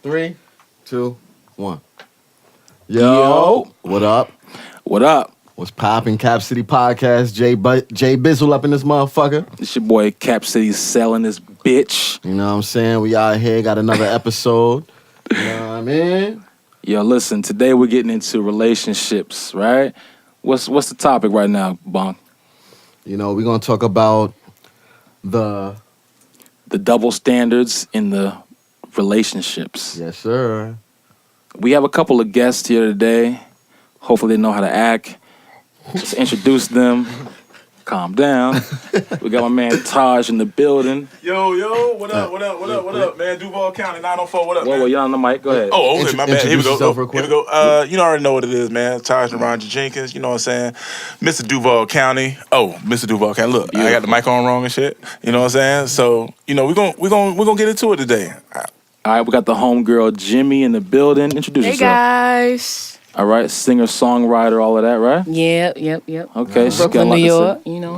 3, 2, 1. Yo. What up? What up? What's poppin'? Cap City Podcast. Jay Bizzle up in this motherfucker. It's your boy Cap City selling this bitch. You know what I'm saying? We out here, got another episode. You know what I mean? Yo, listen, today we're getting into relationships, right? What's the topic right now, Bonk? You know, we're gonna talk about the double standards in the relationships. Yes, sir. We have a couple of guests here today. Hopefully they know how to act. Let's introduce them. Calm down. We got my man Taj in the building. Yo, what up, man? Duval County, 904, what up, man? Whoa, you're on the mic. Go ahead. Oh, okay, my bad. Here we go. Yourself real quick. Here we go. You already know what it is, man. Taj-naranja Jenkins, you know what I'm saying? Mr. Duval County. Oh, Mr. Duval County. Look, I got the mic on wrong and shit. You know what I'm saying? So, you know, we're gonna get into it today. All right, we got the homegirl Jymmi in the building. Introduce yourself. Hey, guys. All right, singer, songwriter, all of that, right? Yep. Okay, she's got a Brooklyn, lot New to say. York, you know.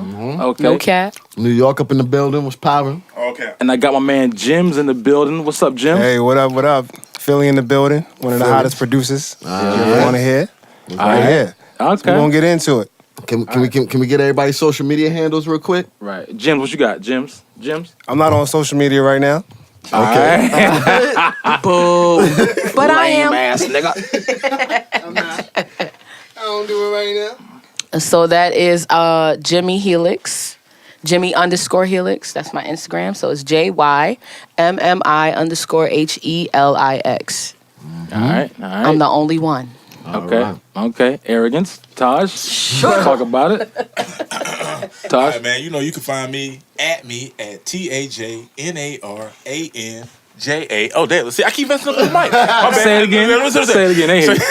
Okay. No cap. New York up in the building. What's poppin'? Okay. And I got my man Jim's in the building. What's up, Jim? Hey, what up? Philly in the building, one of the hottest producers. You want to hear? Right here. Okay. We're going to get into it. Can we get everybody's social media handles real quick? Right. Jim, what you got? Jim's? I'm not on social media right now. Okay. Boo. But I am. ass nigga. I don't do it right now. So that is Jymmi Helix. Jymmi_Helix. That's my Instagram. So it's JYMMI_HELIX. All right. I'm the only one. Okay. Arrogance. Taj. Sure. Talk about it. Taj. All right, man, you know you can find me at TAJNARANJA. Oh, damn. See, I keep messing up the mic. My bad. Say it again. Say it again. Ain't it?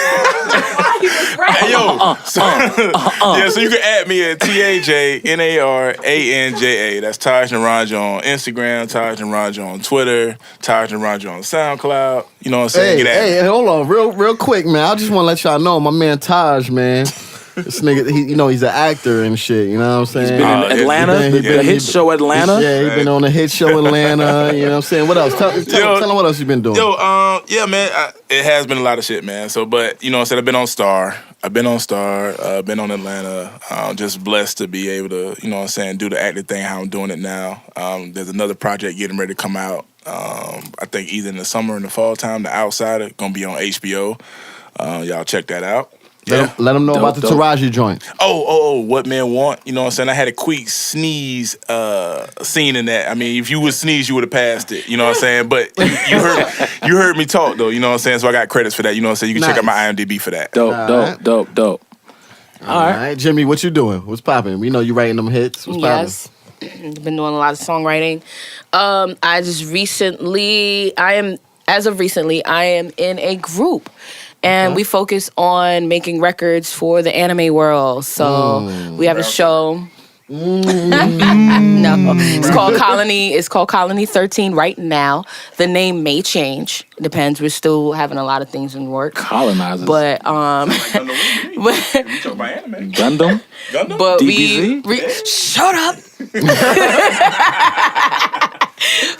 Hey, yo. Yeah, so you can add me at TAJNARANJA. That's Taj-naranja on Instagram, Taj-naranja on Twitter, Taj-naranja on SoundCloud. You know what I'm saying? Hey, hold on, real quick, man. I just want to let y'all know, my man Taj, man. This nigga, he's an actor and shit. You know what I'm saying? He's been in Atlanta, the hit show Atlanta. Yeah, he's been on the hit show Atlanta. You know what I'm saying? What else? Tell him what else you been doing. Yeah, man. It has been a lot of shit, man. So, but you know what I'm saying? I've been on Star, been on Atlanta. Just blessed to be able to, you know what I'm saying, do the acting thing how I'm doing it now. There's another project getting ready to come out. I think either in the summer or in the fall time. The Outsider gonna be on HBO. Y'all check that out. Let them know about the Taraji joint. Oh, What Men Want. You know what I'm saying? I had a quick sneeze scene in that. I mean, if you would sneeze, you would have passed it. You know what I'm saying? But you heard me talk, though. You know what I'm saying? So I got credits for that. You know what I'm saying? You can check out my IMDb for that. Dope. All right, Jymmi, what you doing? What's popping? We know you writing them hits. What's popping? Yes. Been doing a lot of songwriting. As of recently, I am in a group. And we focus on making records for the anime world. So we have a show. No, it's called Colony. It's called Colony 13 right now. The name may change. Depends. We're still having a lot of things in work. Colonizers. But We talk about anime. Gundam. but DBZ? we shut up.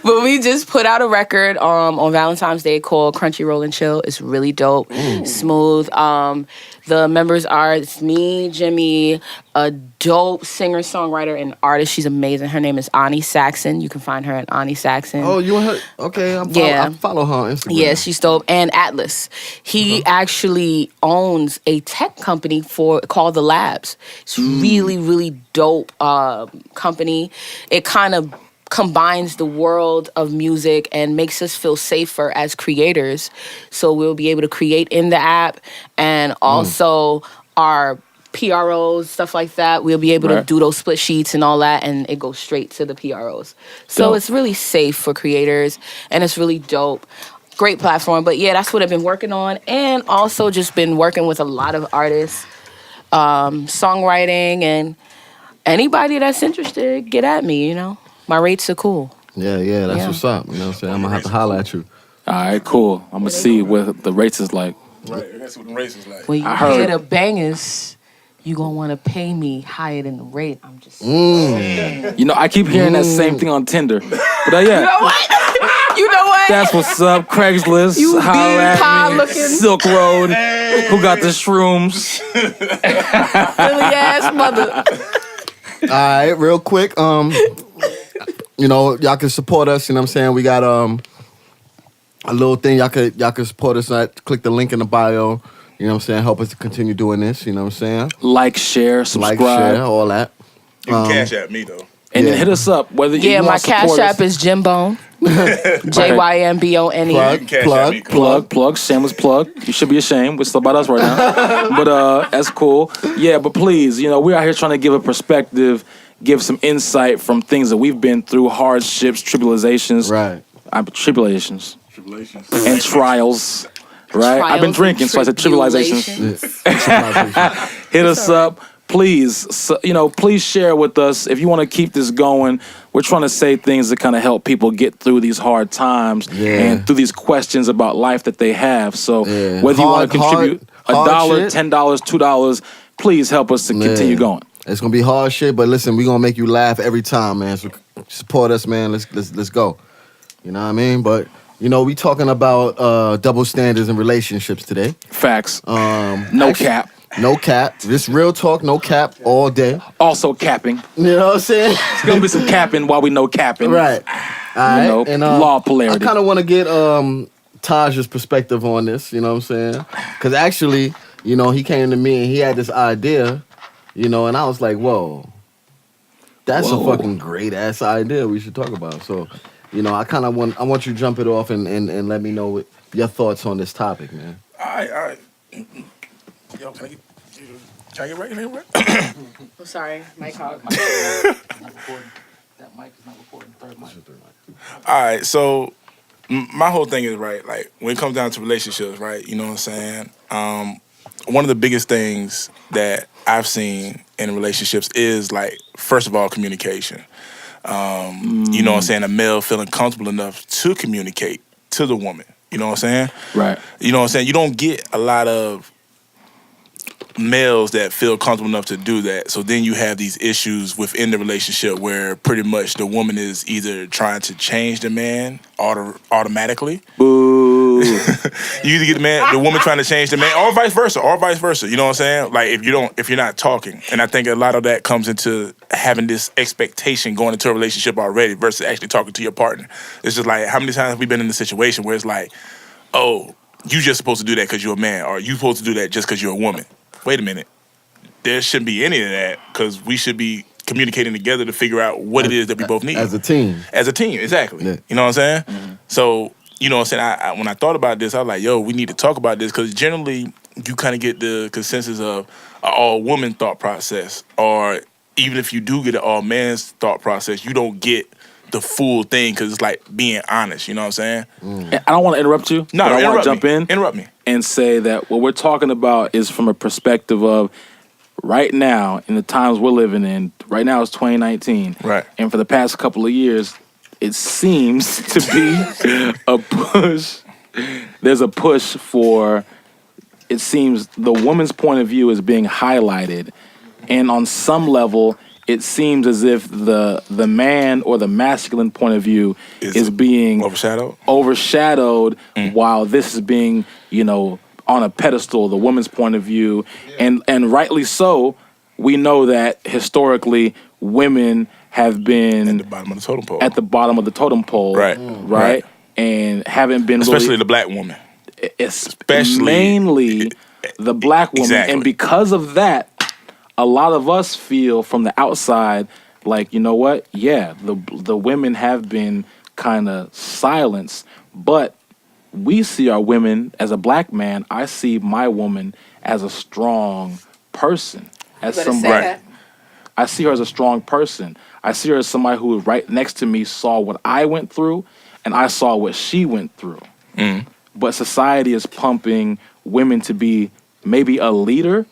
But we just put out a record on Valentine's Day called Crunchy Roll and Chill. It's really dope, smooth. The members are it's me, Jymmi, a dope singer, songwriter, and artist. She's amazing. Her name is Ani Saxon. You can find her at Ani Saxon. Oh, you want her? Okay, I follow her on Instagram. Yeah, she's dope. And Atlas. He actually owns a tech company called The Labs. It's really, really dope company. It kind of combines the world of music and makes us feel safer as creators. So we'll be able to create in the app, and also our PROs, stuff like that. We'll be able to do those split sheets and all that, and it goes straight to the PROs. So it's really safe for creators, and it's really dope. Great platform. But yeah, that's what I've been working on, and also just been working with a lot of artists, songwriting, and anybody that's interested, get at me, you know. My rates are cool. Yeah, that's what's up. You know what I'm saying? I'm going to have to holler at you. All right, cool. I'm going to see what the rates is like. Right, that's what the race is like. When you hear the bangers, you going to want to pay me higher than the rate. I'm just saying. You know, I keep hearing that same thing on Tinder. But yeah. You know what? You know what? That's what's up. Craigslist. You Holla bean at pie me. looking. Silk Road. Who got the shrooms? Silly ass mother. All right, real quick. You know, y'all can support us. You know what I'm saying? We got a little thing y'all could support us at. Click the link in the bio. You know what I'm saying? Help us to continue doing this. You know what I'm saying? Like, share, subscribe. Like, share, all that. You can cash at me though. And Yeah. then hit us up. Whether you Yeah, want my to support cash us. app is Jymbone. Jymbone. Plug, Cash plug, at me. Plug, shameless plug. You should be ashamed. We're still about us right now. But that's cool. Yeah, but please, you know, we're out here trying to give a perspective, give some insight from things that we've been through, hardships, tribulations. Right. Tribulations. Tribulations. And trials. Right? I've been Trials drinking, and so I said tribulations. Hit us up. Please, please share with us if you want to keep this going. We're trying to say things that kind of help people get through these hard times and through these questions about life that they have. So whether you want to contribute $1, $10, $2, please help us to continue going. It's gonna be hard shit, but listen, we're gonna make you laugh every time, man. So support us, man. Let's go. You know what I mean? But you know, we talking about double standards in relationships today. Facts. No cap. No cap. Just real talk, no cap all day. Also capping. You know what I'm saying? It's gonna be some capping while we know capping. Right. All right. And, law of polarity. I kind of want to get Taj's perspective on this. You know what I'm saying? Because actually, you know, he came to me and he had this idea, you know, and I was like, whoa, that's a fucking great ass idea we should talk about. So, you know, I want you to jump it off and let me know your thoughts on this topic, man. All right. Yo, can I get right in here? I'm sorry, Mike Hogg. That mic is not recording. Third mic. All right, so my whole thing is, right, like, when it comes down to relationships, right, you know what I'm saying? One of the biggest things that I've seen in relationships is, like, first of all, communication. You know what I'm saying? A male feeling comfortable enough to communicate to the woman. You know what I'm saying? Right. You know what I'm saying? You don't get a lot of males that feel comfortable enough to do that. So then you have these issues within the relationship where pretty much the woman is either trying to change the man automatically. Boo. You either get the woman trying to change the man, or vice versa. You know what I'm saying? Like if you're not talking. And I think a lot of that comes into having this expectation going into a relationship already versus actually talking to your partner. It's just like, how many times have we been in a situation where it's like, oh, you just supposed to do that because you're a man, or you supposed to do that just because you're a woman. Wait a minute. There shouldn't be any of that because we should be communicating together to figure out what it is that we both need. As a team. As a team, exactly. Yeah. You know what I'm saying? Mm-hmm. So, you know what I'm saying? I when I thought about this, I was like, yo, we need to talk about this because generally you kind of get the consensus of an all-woman thought process, or even if you do get an all-man's thought process, you don't get the full thing because it's like being honest. You know what I'm saying? I don't want to interrupt you. No, but I want to jump in. Interrupt me. And say that what we're talking about is from a perspective of right now, in the times we're living in, right now it's 2019. Right. And for the past couple of years, it seems to be a push. There's a push for, it seems the woman's point of view is being highlighted. And on some level, it seems as if the man or the masculine point of view is being overshadowed while this is being, you know, on a pedestal, the woman's point of view. Yeah. And rightly so, we know that historically women have been at the bottom of the totem pole. At the bottom of the totem pole. Right? And haven't been especially the black woman. Especially mainly the black woman. Exactly. And because of that, a lot of us feel from the outside like, you know what? Yeah, the women have been kind of silenced, but we see our women, as a black man, I see my woman as a strong person. As somebody, I see her as a strong person. I see her as somebody who right next to me saw what I went through, and I saw what she went through. But society is pumping women to be maybe a leader,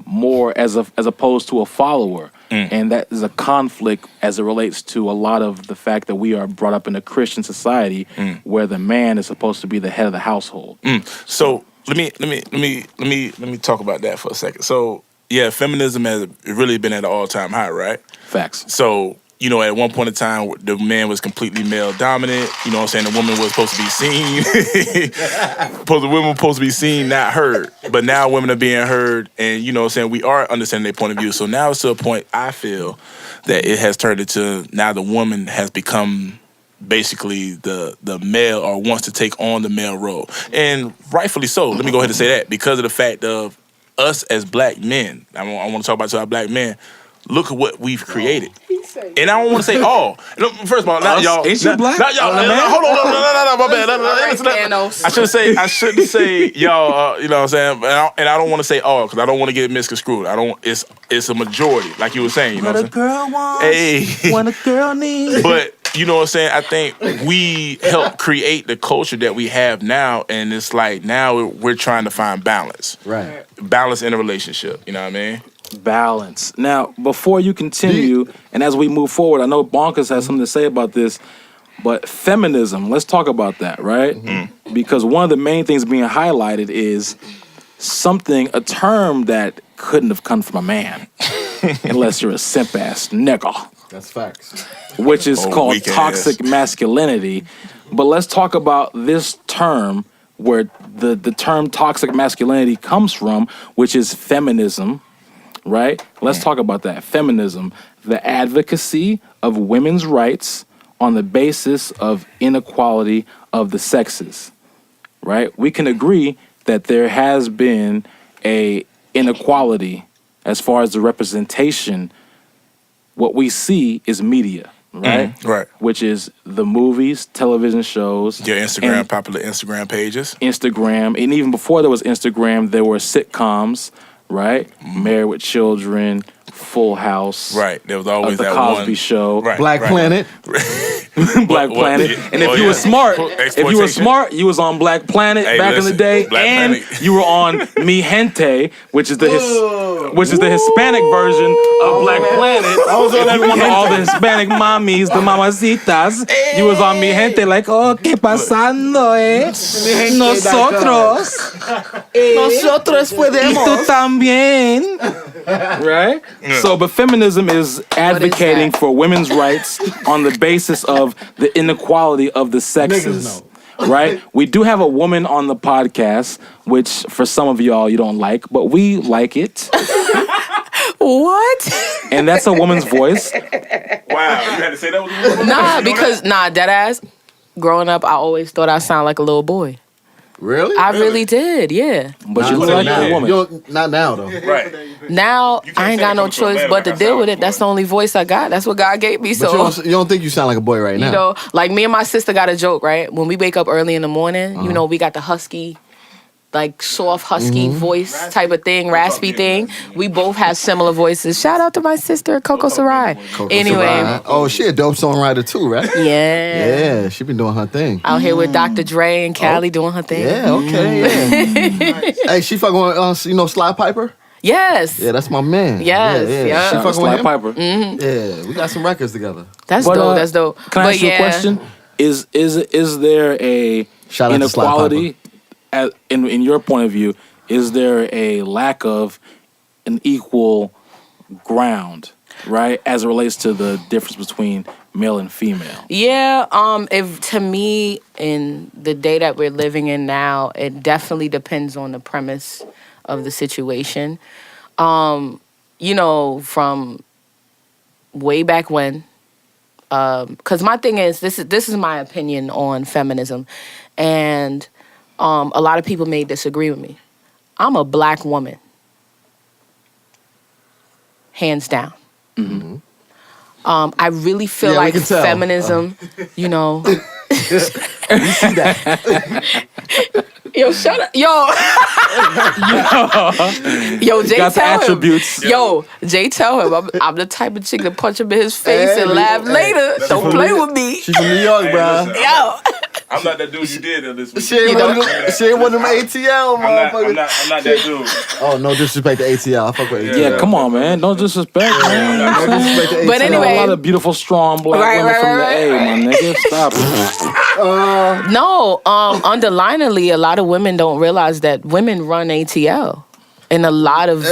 more as opposed to a follower. And that is a conflict as it relates to a lot of the fact that we are brought up in a Christian society where the man is supposed to be the head of the household. So let me talk about that for a second. So yeah, feminism has really been at an all-time high, right? Facts. So you know, at one point in time, the man was completely male dominant. You know what I'm saying? The woman was supposed to be seen. The women were supposed to be seen, not heard. But now women are being heard, and you know what I'm saying? We are understanding their point of view. So now it's to a point, I feel, that it has turned into now the woman has become basically the male, or wants to take on the male role. And rightfully so. Let me go ahead and say that. Because of the fact of us as black men, I want to talk about to our black men, look at what we've created. And I don't want to say all. First of all, not y'all. Ain't you black? Not y'all. Hold on. No, my bad. I shouldn't say y'all. You know what I'm saying? And I don't want to say all because I don't want to get misconstrued. It's a majority, like you were saying. You know what I'm saying? What a girl wants, what a girl needs. But you know what I'm saying? I think we help create the culture that we have now, and it's like now we're trying to find balance. Right. Balance in a relationship. You know what I mean? Balance. Now, before you continue, and as we move forward, I know Bonkers has something to say about this, but feminism, let's talk about that, right? Mm-hmm. Because one of the main things being highlighted is a term that couldn't have come from a man, unless you're a simp-ass nigga. That's facts. Which is called toxic masculinity. But let's talk about this term, where the term toxic masculinity comes from, which is feminism. Right? Let's talk about that. Feminism, the advocacy of women's rights on the basis of inequality of the sexes. Right? We can agree that there has been a inequality as far as the representation. What we see is media, right? Right. Which is the movies, television shows. Your Instagram, popular Instagram pages. Instagram. And even before there was Instagram, there were sitcoms. Right? Married with Children, Full House. Right. There was always the that Cosby one. Show. Right. Black Planet. Black Planet. And if you were smart, you was on Black Planet back in the day. And you were on Mi Gente, which is the Hispanic version of Black Planet. If you wanted all the Hispanic mommies, the mamacitas, you was on Mi Gente like, oh, ¿qué pasando, eh? Nosotros. Nosotros podemos. Y tú también. Right? Yeah. So, but feminism is advocating for women's rights on the basis of the inequality of the sexes. Right? We do have a woman on the podcast, which for some of y'all you don't like, but we like it. What? And that's a woman's voice. Wow, you had to say that was a woman? Deadass. Growing up, I always thought I sounded like a little boy. Really? I really did, yeah. But you look like a woman. Not now, though. Right. Now, I ain't got no choice but to deal with it. That's the only voice I got. That's what God gave me. But you don't think you sound like a boy right now? You know, like me and my sister got a joke, right? When we wake up early in the morning, you know, we got the husky, like soft husky voice type of thing, raspy thing. We both have similar voices. Shout out to my sister, Coco Sarai. Anyway. Oh, she a dope songwriter too, right? Yeah. Yeah, she been doing her thing. Out here with Dr. Dre and Cali doing her thing. Yeah, okay, yeah. Hey, she fucking with, Sly Piper? Yes. Yeah, that's my man. Yes. Yeah. She fucking Sly with him? Piper. Mm-hmm. Yeah, we got some records together. That's dope. That's dope. Can I ask you a question? Is there a Shout out inequality in your point of view? Is there a lack of an equal ground, right, as it relates to the difference between male and female? Yeah, if to me, in the day that we're living in now, it definitely depends on the premise of the situation. You know, from way back when, because my thing is, this is my opinion on feminism, and a lot of people may disagree with me. I'm a black woman, hands down. Mm-hmm. I really feel like feminism, you know. You see that? Yo, shut up. Yo, Jay, got the tell attributes. him. Yo, Jay, tell him I'm the type of chick to punch him in his face and laugh later. Don't play with me. She's from New York, bro. Yo. I'm not that dude you did in this week. She ain't one of them ATL, motherfucker. I'm not that dude. Oh, no disrespect to ATL. I fuck with ATL. Yeah, come on, man. Don't disrespect, man. No disrespect to ATL. But anyway, a lot of beautiful, strong black women from the A, my nigga. Stop it. No, underliningly, a lot of women don't realize that women run ATL. in a lot of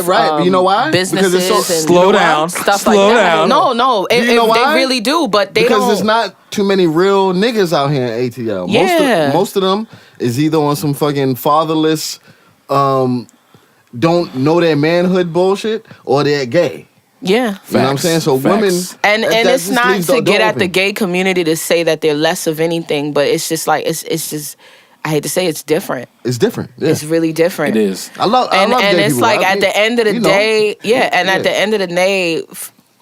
you know why? businesses Because it's and Slow down. stuff Slow like down. that. No, You know why? they really do, but they because don't. there's not too many real niggas out here in ATL. Yeah. Most of them is either on some fucking fatherless, don't know their manhood bullshit, or they're gay. Yeah. You know what I'm saying? So women, And that it's just not leaves the to get door at the open. gay community to say that they're less of anything, but it's just like it's just I hate to say it's different. It's different. Yeah. It's really different. It is. I love And gay it's people. like at the end of the day, at the Yeah. end of the day,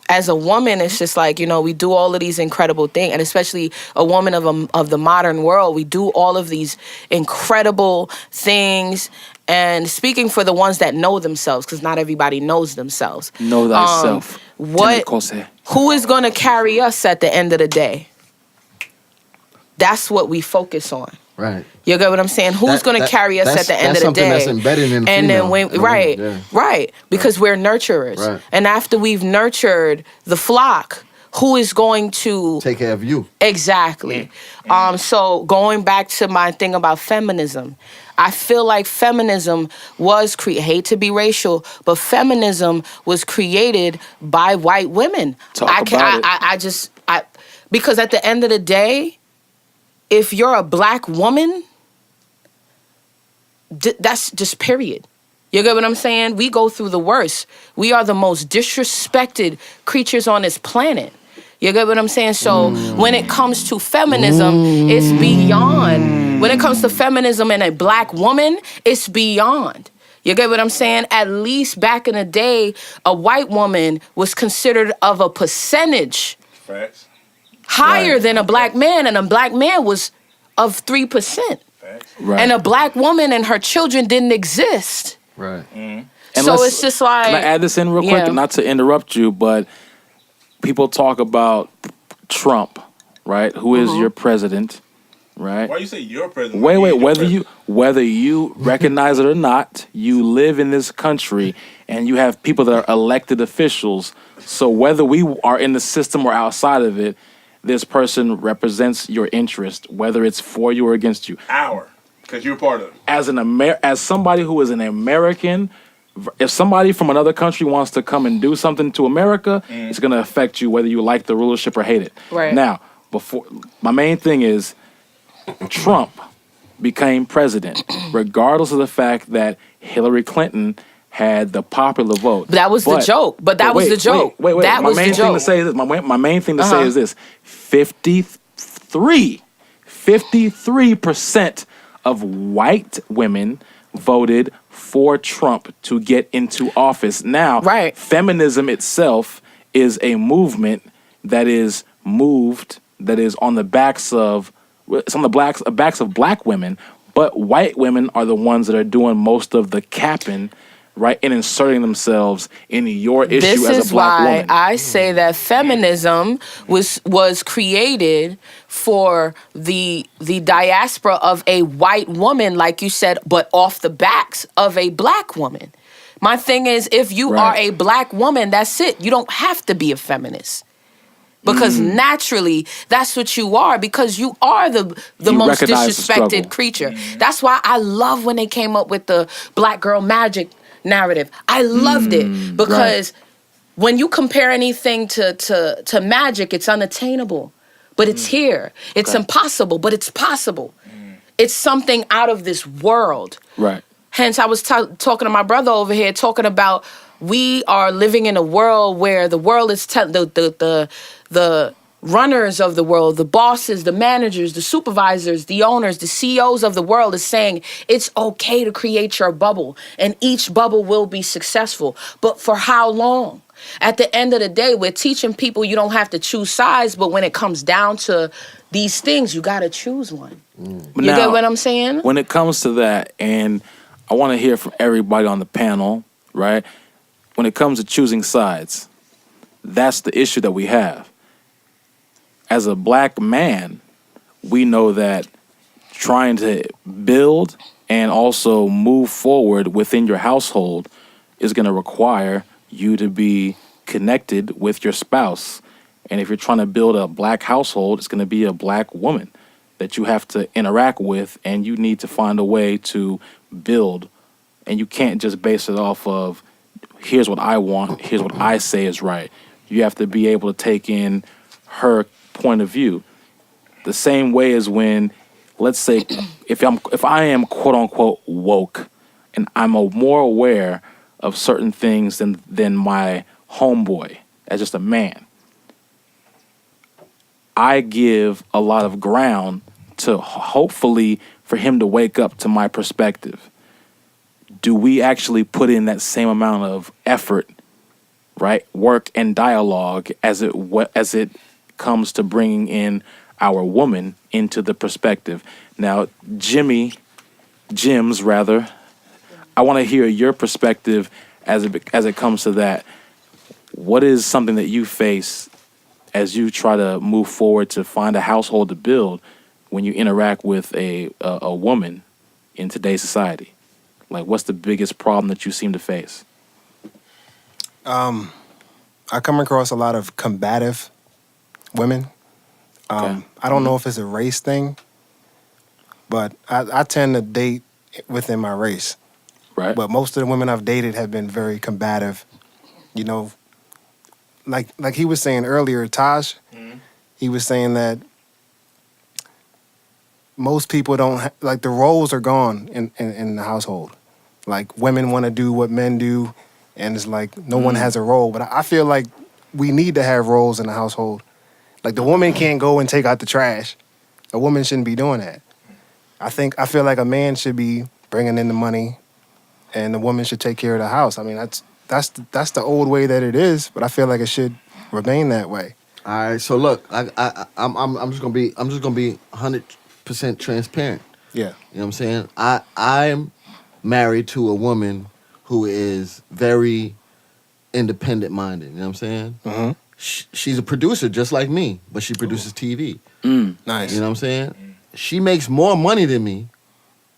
as a woman, it's just like, we do all of these incredible things, and especially a woman of the modern world, we do all of these incredible things. And speaking for the ones that know themselves, because not everybody knows themselves. Know thyself. Who is going to carry us at the end of the day? That's what we focus on. Right. You get what I'm saying? Who's going to carry us at the end of the day? That's something that's embedded in the and female. then right, because we're nurturers. Right. And after we've nurtured the flock, who is going to take care of you? Exactly. So going back to my thing about feminism, I feel like feminism was hate to be racial, but feminism was created by white women. Because at the end of the day, if you're a black woman, that's just period. You get what I'm saying? We go through the worst. We are the most disrespected creatures on this planet. You get what I'm saying? So when it comes to feminism, it's beyond. When it comes to feminism and a black woman, it's beyond. You get what I'm saying? At least back in the day, a white woman was considered of a percentage higher than a black man, and a black man was of 3%. Right. And a black woman and her children didn't exist. Right. So it's just like... Can I add this in real quick? Not to interrupt you, but people talk about Trump, right? Who is your president, right? Why you say your president? Wait. Whether you recognize it or not, you live in this country and you have people that are elected officials. So whether we are in the system or outside of it, this person represents your interest, whether it's for you or against you. Because you're part of it. As somebody who is an American, if somebody from another country wants to come and do something to America, it's going to affect you whether you like the rulership or hate it. Right. Now, my main thing is Trump became president, regardless of the fact that Hillary Clinton had the popular vote. That was the joke. But that was the joke. Wait. That was the joke. Thing to say is this. My main thing to say is this. 53% of white women voted for Trump to get into office. Now, feminism itself is a movement that is on the backs of black women, but white women are the ones that are doing most of the capping, right, and inserting themselves in your issue as a black woman. This is why I say that feminism was created for the diaspora of a white woman, like you said, but off the backs of a black woman. My thing is, if you are a black woman, that's it. You don't have to be a feminist. Because naturally, that's what you are, because you are the most disrespected creature. That's why I love when they came up with the black girl magic narrative. I loved it, because when you compare anything to magic, it's unattainable. But it's here. It's impossible, but it's possible. It's something out of this world. Right. Hence, I was talking to my brother over here, talking about we are living in a world where the world is the runners of the world, the bosses, the managers, the supervisors, the owners, the CEOs of the world is saying it's okay to create your bubble, and each bubble will be successful. But for how long? At the end of the day, we're teaching people you don't have to choose sides, but when it comes down to these things, you got to choose one. You get what I'm saying? When it comes to that, and I want to hear from everybody on the panel, right? When it comes to choosing sides, that's the issue that we have. As a black man, we know that trying to build and also move forward within your household is going to require you to be connected with your spouse. And if you're trying to build a black household, it's going to be a black woman that you have to interact with, and you need to find a way to build and you can't just base it off of here's what I want, here's what I say is right. You have to be able to take in her point of view. The same way as when, let's say, if I am quote unquote woke, and I'm more aware of certain things than my homeboy as just a man, I give a lot of ground to hopefully for him to wake up to my perspective. Do we actually put in that same amount of effort, right, work and dialogue as it comes to bringing in our woman into the perspective? Now, Jym's, I want to hear your perspective as it comes to that. What is something that you face as you try to move forward to find a household to build when you interact with a woman in today's society? Like, what's the biggest problem that you seem to face? I come across a lot of combative women. Okay. I don't know if it's a race thing, but I tend to date within my race. Right. But most of the women I've dated have been very combative. You know, like he was saying earlier, Taj, he was saying that most people don't, like the roles are gone in the household. Like women want to do what men do, and it's like no one has a role. But I feel like we need to have roles in the household. Like the woman can't go and take out the trash. A woman shouldn't be doing that. I feel like a man should be bringing in the money, and the woman should take care of the house. I mean, that's the old way that it is, but I feel like it should remain that way. All right, so look, I'm just gonna be 100% transparent. Yeah. You know what I'm saying? I'm married to a woman who is very independent minded. You know what I'm saying? Mm-hmm. She's a producer just like me, but she produces TV. Nice. You know what I'm saying? She makes more money than me.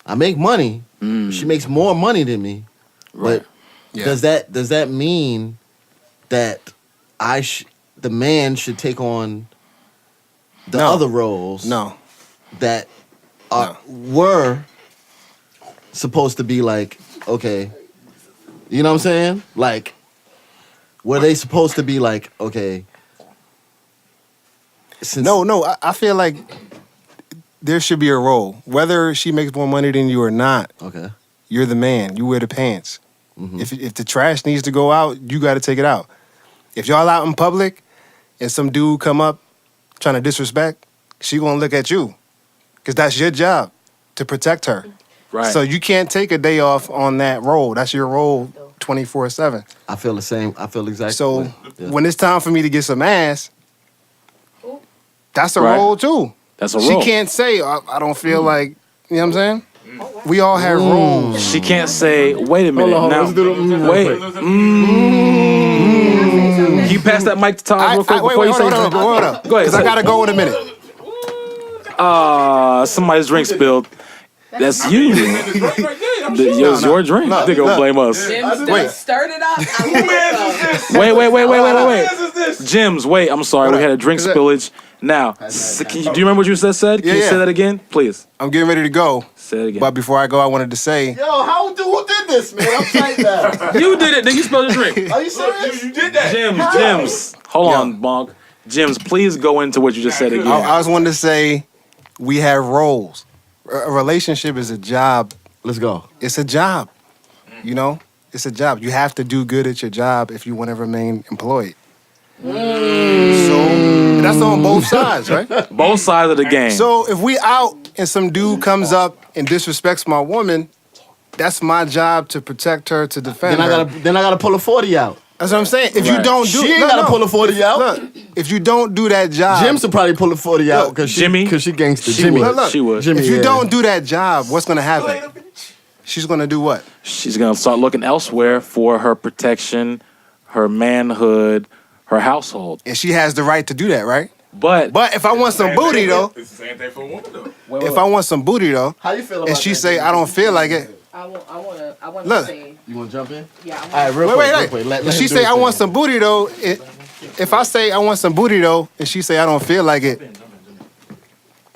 I make money. She makes more money than me. Right. But Yeah. does that mean that the man should take on the No. other roles? No. That were supposed to be like, okay, you know what I'm saying? Like, were they supposed to be like, okay? No, I feel like there should be a role. Whether she makes more money than you or not, Okay. you're the man. You wear the pants. Mm-hmm. If the trash needs to go out, you got to take it out. If y'all out in public and some dude come up trying to disrespect, she gonna look at you, because that's your job to protect her. Right. So you can't take a day off on that role. That's your role 24/7. I feel the same. I feel exactly. So yeah. when it's time for me to get some ass, that's a Right. role too. That's a She role. can't say, I don't feel like, you know what I'm saying? We all have roles. She can't say, wait a minute. Hold on, now, let's do the wait. Can you pass that mic to Tom real quick before you say hold on. Go ahead. Because I got to go in a minute. Somebody's drink spilled. That's you. It's your drink. look, They gonna look. Blame us. Wait. Stirred it up. Wait. Jim's, wait, I'm sorry. We had a drink spillage. Now, do you remember what you said? Can you Yeah. say that again? Please. I'm getting ready to go. Say it again. But before I go, I wanted to say, Yo, who did this, man? I'm tight now. You did it. Then you spilled your drink. Are you serious? You did that. Jim's. Hold on, Bonk. Jim's, please go into what you just said again. I just wanted to say, we have roles. A relationship is a job. Let's go. It's a job. You know? It's a job. You have to do good at your job if you want to remain employed. So that's on both sides, right? Both sides of the game. So if we out and some dude comes up and disrespects my woman, that's my job to protect her, to defend her. Then I gotta pull a 40 out. That's what I'm saying. If you Right. don't do, She ain't gotta pull a 40 out. Look, if you don't do that job, Jim should probably pull a 40 out because Jimmy? she gangster. She Jimmy. would. Look, She would. Jimmy, if you yeah. don't do that job, what's gonna happen? She's gonna do what? She's going to start looking elsewhere for her protection, her manhood, her household. And she has the right to do that, right? But But if I want some booty though, It's the same thing for a woman though. if I want some booty though, How you feel about and she that, say Jimmy? I don't feel like it, I want Look. to say, You wanna jump in? yeah. All right, real wait. quick. If she say I want some booty though, if I say I want some booty though, and she say I don't feel like it,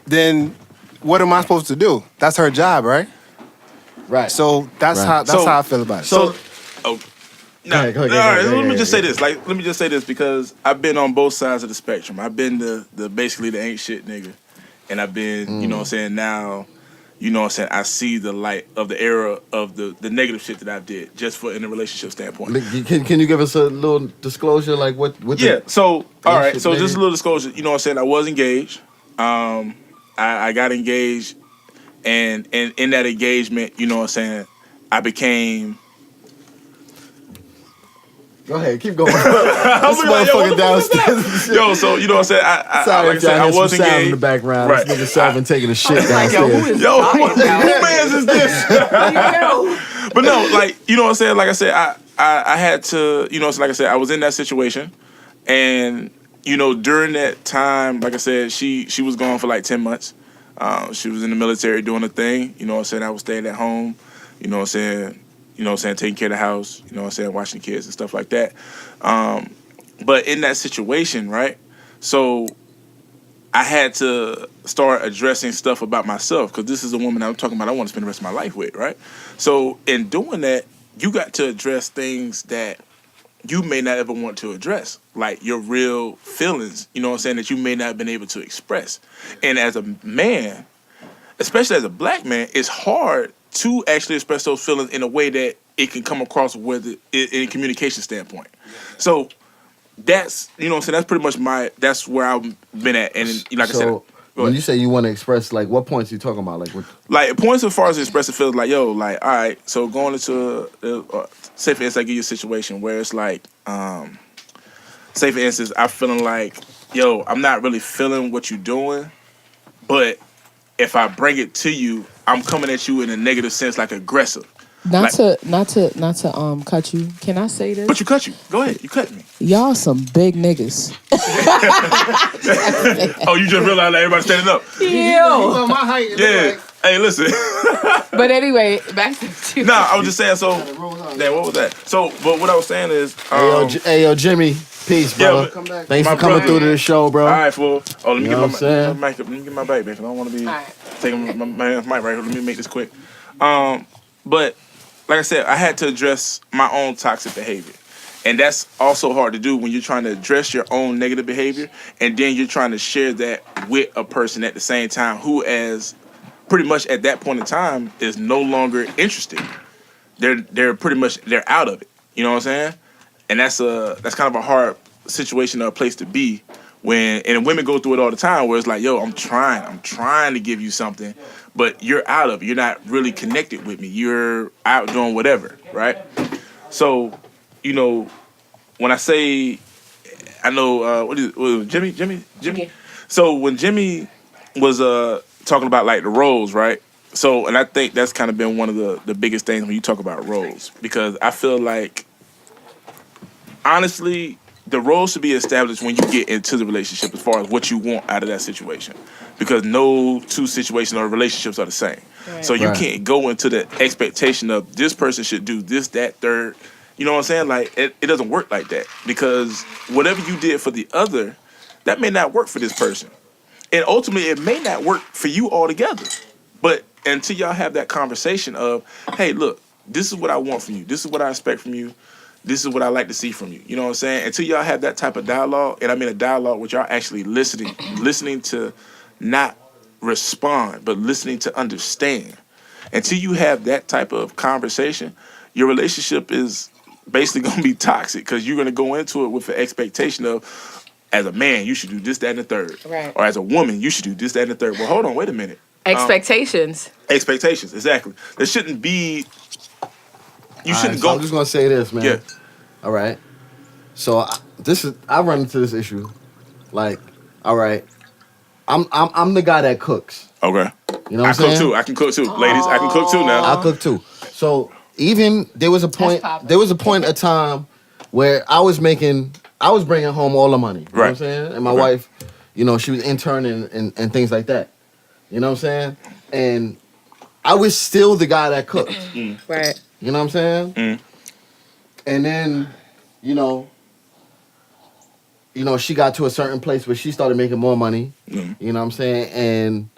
then what am I supposed to do? That's her job, right? Right. So that's how I feel about it. So, oh. Go ahead, all right. Let me just say this. Let me just say this because I've been on both sides of the spectrum. I've been the basically the ain't shit nigga, and I've been, you know what I'm saying, now, you know what I'm saying, I see the light of the era of the negative shit that I did just in a relationship standpoint. Can you give us a little disclosure, like what? Yeah. So all right. So nigga? just a little disclosure. You know what I'm saying. I was engaged. I got engaged, and in that engagement, you know what I'm saying, I became. Go ahead, keep going. This motherfucker downstairs. Yo, so you know what I'm saying. Sorry, like I said, I was some sound engaged in the background. Right. This nigga Selvin taking a shit Like, downstairs. yo, who is Who man's is this? But no, like, you know what I'm saying? Like I said, I had to, you know, like I said, I was in that situation. And, you know, during that time, like I said, she was gone for like 10 months. She was in the military doing a thing. You know what I'm saying? I was staying at home. You know what I'm saying? Taking care of the house. You know what I'm saying? Watching the kids and stuff like that. But in that situation, right? So I had to start addressing stuff about myself because this is a woman I'm talking about I want to spend the rest of my life with, right? So in doing that, you got to address things that you may not ever want to address, like your real feelings, you know what I'm saying, that you may not have been able to express. And as a man, especially as a black man, it's hard to actually express those feelings in a way that it can come across in a communication standpoint. So that's, you know what I'm saying, that's pretty much that's where I've been at. And like I said, when you say you want to express, like, what points are you talking about? Like points as far as expressive feels, like, yo, like, all right, so going into, say for instance, I give you a situation where it's like, say for instance, I'm feeling like, yo, I'm not really feeling what you're doing, but if I bring it to you, I'm coming at you in a negative sense, like aggressive. Not to cut you. Can I say this? But you cut you. Go ahead. You cut me. Y'all some big niggas. Oh, you just realized that everybody's standing up. Yo. My height. Yeah. Hey, listen. But anyway, back to Nah, I was just saying. So, damn, what was that? So, but what I was saying is, hey, yo, Jimmy, peace, bro. Yeah, Thanks for coming through to the show, bro. All right, fool. Oh, let me get my mic. Let me get my mic back. I don't want to be taking my mic right here. Let me make this quick. But like I said, I had to address my own toxic behavior. And that's also hard to do when you're trying to address your own negative behavior and then you're trying to share that with a person at the same time who, as pretty much at that point in time, is no longer interested. They're pretty much, they're out of it. You know what I'm saying? And that's kind of a hard situation or a place to be and women go through it all the time where it's like, yo, I'm trying to give you something, but you're out of it. You're not really connected with me. You're out doing whatever, right? So, you know, when I say, I know, what is it, Jimmy? Okay. So when Jimmy was talking about like the roles, right? So, and I think that's kind of been one of the biggest things when you talk about roles, because I feel like, honestly, the roles should be established when you get into the relationship as far as what you want out of that situation. Because no two situations or relationships are the same. Right. So you can't go into the expectation of this person should do this, that, third. You know what I'm saying? Like, it doesn't work like that. Because whatever you did for the other, that may not work for this person. And ultimately, it may not work for you altogether. But until y'all have that conversation of, hey, look, this is what I want from you. This is what I expect from you. This is what I like to see from you. You know what I'm saying? Until y'all have that type of dialogue, and I mean a dialogue which y'all actually listening to not respond, but listening to understand. Until you have that type of conversation, your relationship is basically going to be toxic because you're going to go into it with the expectation of, as a man, you should do this, that, and the third. Right. Or as a woman, you should do this, that, and the third. Well, hold on, wait a minute. Expectations. Expectations, exactly. There shouldn't be... You shouldn't go... I'm just going to say this, man. Yeah. All right. So I run into this issue. Like, all right, I'm the guy that cooks. Okay. You know what I'm saying? I cook too. I can cook too. Ladies, I can cook too now. I cook too. So even there was a point of time where I was bringing home all the money. You know what I'm saying? And my wife, you know, she was interning and things like that. You know what I'm saying? And I was still the guy that cooked. Right. You know what I'm saying? Mm. And then, you know, she got to a certain place where she started making more money. Mm. You know what I'm saying? And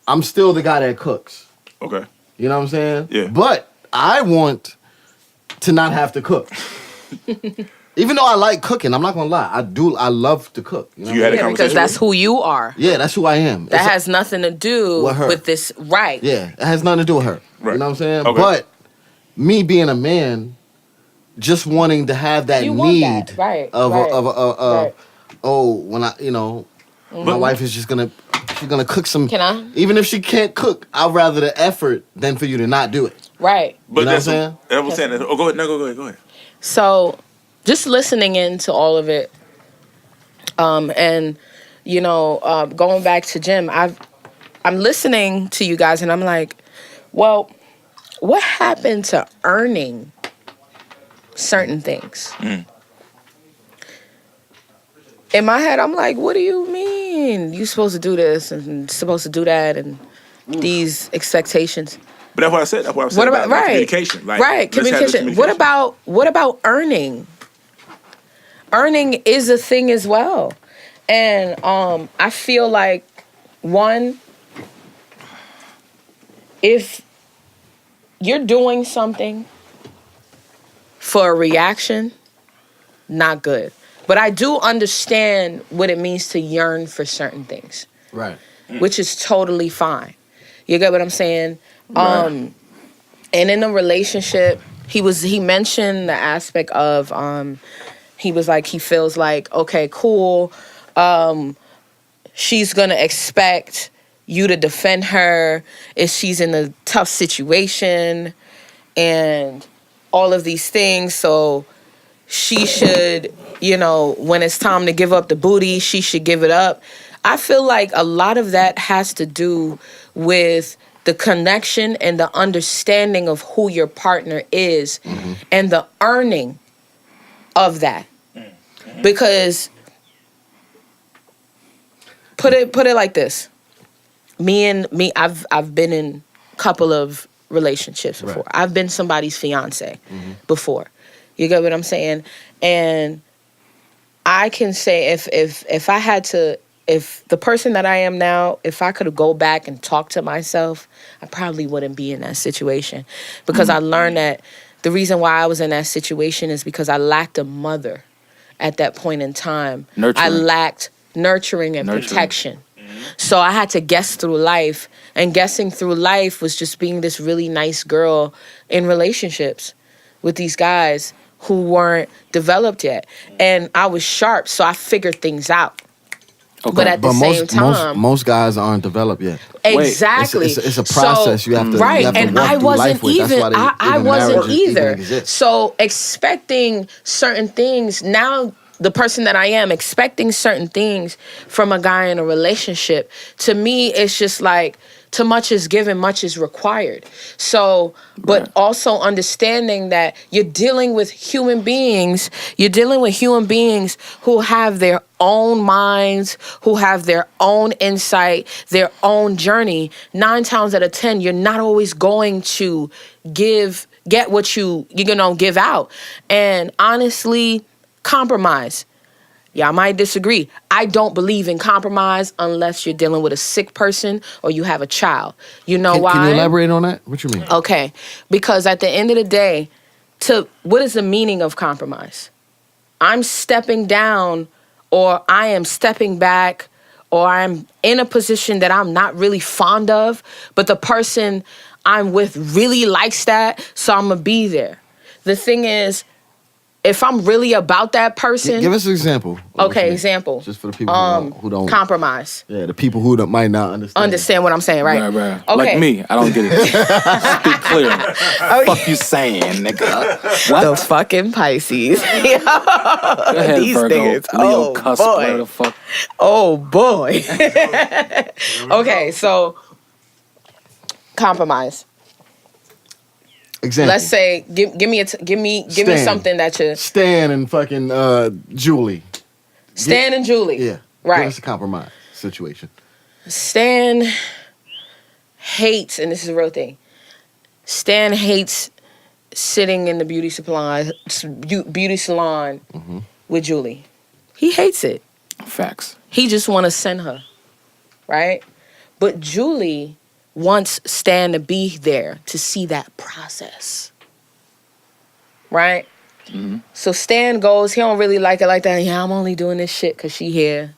I'm still the guy that cooks. Okay. You know what I'm saying? Yeah. But I want to not have to cook. Even though I like cooking, I'm not gonna lie. I love to cook. You know You had a Yeah, conversation because that's with who you are. Yeah, that's who I am. That has nothing to do With her. with this, right? Yeah, it has nothing to do with her. Right. You know what I'm saying? Okay. But me being a man, just wanting to have that You want need that. Right, of right, a right. when my wife is just gonna cook some. Can I? Even if she can't cook, I'd rather the effort than for you to not do it. Right. But You know that's what I'm saying? I was saying that. Oh, go ahead. No, go ahead. So, just listening into all of it, and going back to Jim, I'm listening to you guys, and I'm like, well, what happened to earning certain things? In my head, I'm like, what do you mean? You supposed to do this and supposed to do that, and these expectations. But that's what I said. That's what I said. What about like, right? Communication. Like, Right, let's have the communication. What about earning? Earning is a thing as well, and I feel like one, if you're doing something for a reaction, not good. But I do understand what it means to yearn for certain things, Right. which is totally fine. You get what I'm saying? Right. And in a relationship, he mentioned the aspect of he was like, he feels like, okay, cool, she's gonna expect you to defend her if she's in a tough situation and all of these things, so she should, when it's time to give up the booty, she should give it up. I feel like a lot of that has to do with the connection and the understanding of who your partner is, and the earning of that. Because put it like this. I've been in a couple of relationships before. Right. I've been somebody's fiance before. You get what I'm saying? And I can say if I had to, if the person that I am now, if I could go back and talk to myself, I probably wouldn't be in that situation, because I learned that the reason why I was in that situation is because I lacked a mother at that point in time. Nurturing. I lacked nurturing and protection. So I had to guess through life, and guessing through life was just being this really nice girl in relationships with these guys who weren't developed yet. And I was sharp, so I figured things out. Okay. But at the same time, most guys aren't developed yet. Exactly. It's a process. So, you have to right, you have to and walk I through wasn't life with. That's even. why they, I even wasn't marriages even either. exist. So expecting certain things now. The person that I am, expecting certain things from a guy in a relationship, to me, it's just like, too much is given, much is required. So, but also understanding that you're dealing with human beings, who have their own minds, who have their own insight, their own journey. 9 times out of 10, you're not always going to get what you're gonna give out. And honestly, compromise. Yeah, I might disagree. I don't believe in compromise unless you're dealing with a sick person or you have a child. You know why? Can you elaborate on that? What you mean? Okay, because at the end of the day, what is the meaning of compromise? I'm stepping down, or I am stepping back, or I'm in a position that I'm not really fond of, but the person I'm with really likes that, so I'm gonna be there. The thing is, if I'm really about that person, Give us an example. Okay, example. Just for the people who don't compromise. Yeah, the people who might not understand. Understand what I'm saying, right? Right. Okay. Like me, I don't get it. Speak clear. Fuck you saying, nigga? What? The fucking Pisces. Go ahead, These Virgo. niggas. Leo, Oh, cuss, boy. whatever the fuck. Oh boy. Okay, so compromise. Example. Let's say, give me something that you. Stan and fucking Julie. Stan and Julie. Yeah. Right. Give us a compromise situation. Stan hates, and this is a real thing. Stan hates sitting in the beauty salon with Julie. He hates it. Facts. He just want to send her, right? But Julie wants Stan to be there to see that process. Right? Mm-hmm. So Stan goes, he don't really like it like that. Yeah, I'm only doing this shit because she here.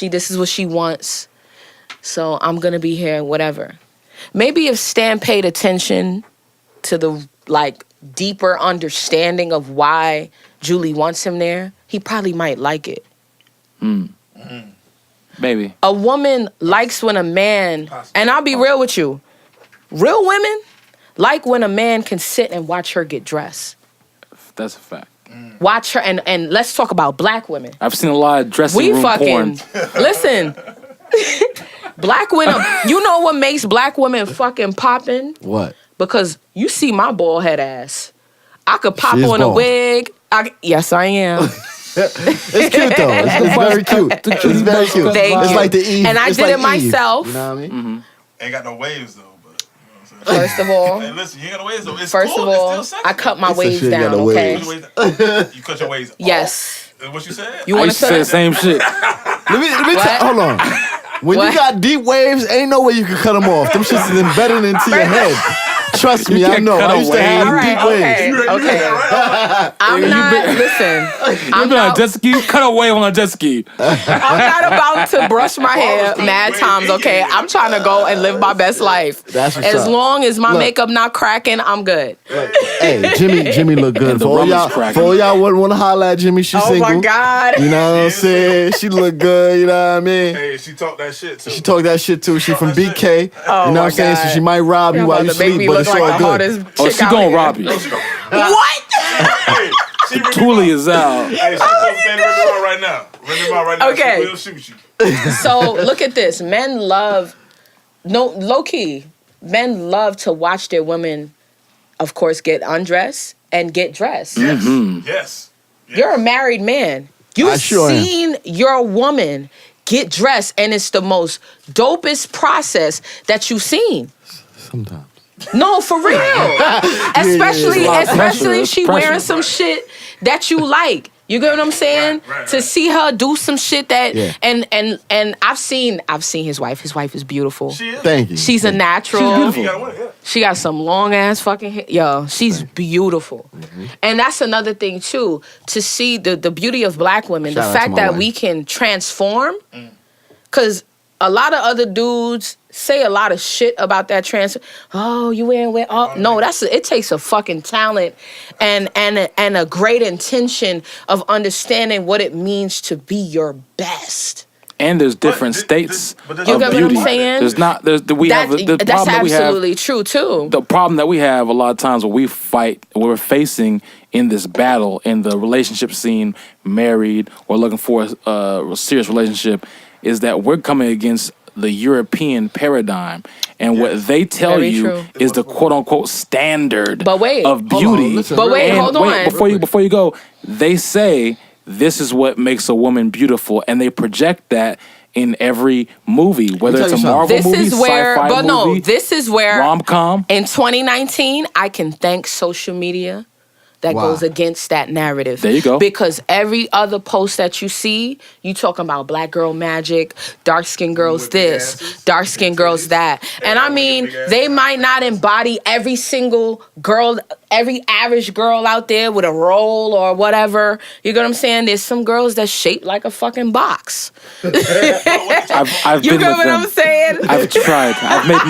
This is what she wants. So I'm going to be here, whatever. Maybe if Stan paid attention to the, like, deeper understanding of why Julie wants him there, he probably might like it. Maybe. A woman likes when a man, and I'll be real with you, real women like when a man can sit and watch her get dressed. That's a fact. Watch her, and let's talk about black women. I've seen a lot of dressing room porn. Listen, black women, you know what makes black women fucking popping? What? Because you see my bald head ass. I could pop She is on a bald. wig. Yes, I am. It's cute though. It's very cute. It's very cute. Thank It's you. like the Eve. And I it's did like it myself. Eve, you know what I mean? Ain't got no waves though, but you know what I'm saying? First of all, Hey, listen, you ain't got no waves though. It's first cool. of all, It's still sexy. I cut my He said waves she ain't got down, no okay? waves. You cut your waves off. Yes. Is what you said? You I want used to say the same shit. Let me What? hold on. When What? you got deep waves, ain't no way you can cut them off. Them shits is embedded into your head. Trust me, I can't know. cut I a used to wave. have All right, deep waves. okay. I'm not, listen, You been on a jet ski? Cut a wave on a jet ski. I'm not about to brush my hair mad times, okay? I'm trying to go and live my best life. That's what's As up. long as my Look. makeup not cracking, I'm good. Hey, Jimmy look good. And the For all rum is y'all, cracking. for all y'all wouldn't want to holler at Jimmy, she's Oh single. my God. You know what I'm saying? She look good, you know what I mean? Hey, she talked that shit too. She talk that shit too. She from that shit. BK. Oh You know what my I'm saying? So God. she might rob you Y'all while about you to make sleep, me but look it's like all the good. hardest Oh, chick she out gonna here. rob you. What? Hey, she Remy Truly Ma. is out. Hey, she's supposed to stand Remy Ma right now. Remy Ma right now. Okay. She will shoot you. So look at this. Men love, no, low key, men love to watch their women, of course, get undressed and get dressed. Yes. Mm-hmm. Yes. You're a married man. I You've sure am. seen your woman get dressed, and it's the most dopest process that you've seen. Sometimes. No, for real. Especially, It's a lot of pressure. especially if It's she pressure. wearing some shit that you like. You get what I'm saying? Right, To right. see her do some shit that, Yeah. and I've seen his wife. His wife is beautiful. She is. Thank you. She's a natural. She's beautiful. You gotta win, yeah. She got some long ass fucking hair. Yo, she's beautiful. Mm-hmm. And that's another thing too, to see the beauty of black women, Shout out the to fact my that wife. we can transform. Cause a lot of other dudes say a lot of shit about that Oh, you wearing where? Oh, no, it takes a fucking talent and a great intention of understanding what it means to be your best. And there's different But states but there's of You get what beauty. I'm saying? There's not. We have the That's problem that we have. absolutely true too. The problem that we have a lot of times when we fight, we're facing in this battle in the relationship scene, married or looking for a serious relationship, is that we're coming against the European paradigm, and what they tell Very you true. is the quote unquote standard But wait. of Hold on, beauty. listen, But wait, And hold on. before you go, they say this is what makes a woman beautiful, and they project that in every movie, whether Let it's me a tell you Marvel This movie, is where, sci-fi but no, movie, this is where rom-com. in 2019, I can thank social media that Why? goes against that narrative. There you go. Because every other post that you see, you talking about black girl magic, dark skinned girls With big this, asses, dark skinned girls that. And I mean, big asses. they might not embody every single girl, every average girl out there with a role or whatever. You get what I'm saying? There's some girls that's shaped like a fucking box. I've You been get with what them. I'm saying? I've tried. I've made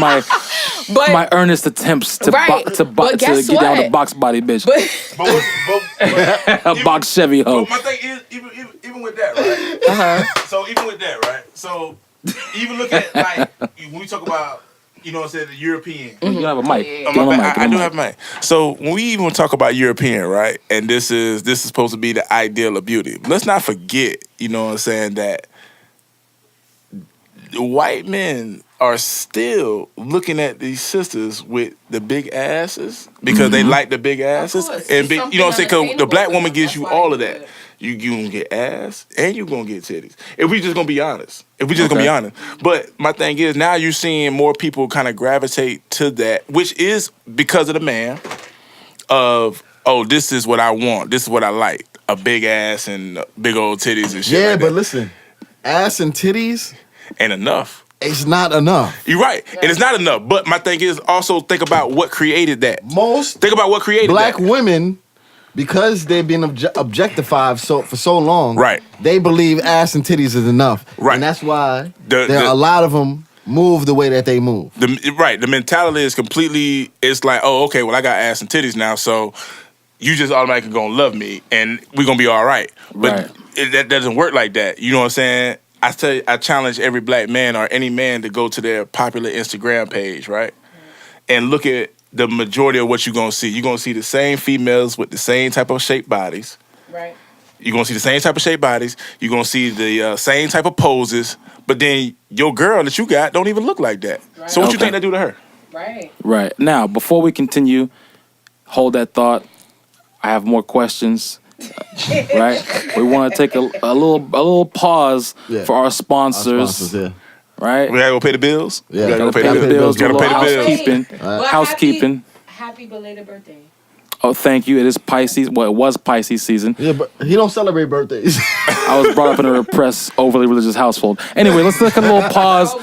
But my earnest attempts to Right. to But guess get down with a what? box body bitch, But a box Chevy hoe. But my thing is, even with that, right? So even with that, right? So even look at like when we talk about, you know what I'm saying, the European. You have a mic. Oh, Give him my a bad. mic. Give I him do a mic. have mine. So when we even talk about European, right? And this is supposed to be the ideal of beauty. Let's not forget, you know what I'm saying, that the white men are still looking at these sisters with the big asses because they like the big asses, course. and It's big, you know what I'm saying? Because the something black unattainable woman for gives them. you That's why all they of do that. it. You gonna get ass and you gonna get titties. If we just gonna be honest. Gonna be honest. But my thing is now you're seeing more people kind of gravitate to that, which is because of the man of, oh, this is what I want. This is what I like. A big ass and big old titties and shit. Yeah, like but that. listen, ass and titties Ain't enough. it's not enough. You're right. And it's not enough. But my thing is also think about what created that. Think about what created black that. women, because they've been objectified for so long, right? They believe ass and titties is enough, right? And that's why there are a lot of them move the way that they move. The mentality is completely. It's like, oh, okay, well, I got ass and titties now, so you just automatically gonna love me, and we're gonna be all right. But that doesn't work like that. You know what I'm saying? I challenge every black man or any man to go to their popular Instagram page, right, and look at the majority of what you're gonna see. You're gonna see the same females with the same type of shaped bodies. Right. You're gonna see the same type of shaped bodies. You're gonna see the same type of poses. But then your girl that you got don't even look like that. Right. So what you think that do to her? Right. Right. Now, before we continue, hold that thought. I have more questions. Right. We want to take a little pause for our sponsors. Right. We gotta go pay the bills. Yeah. We gotta pay the bills. Gotta pay the housekeeping. Housekeeping. Happy belated birthday. Oh, thank you. It is Pisces. Well, it was Pisces season. Yeah, but he don't celebrate birthdays. I was brought up in a repressed, overly religious household. Anyway, let's take a little pause.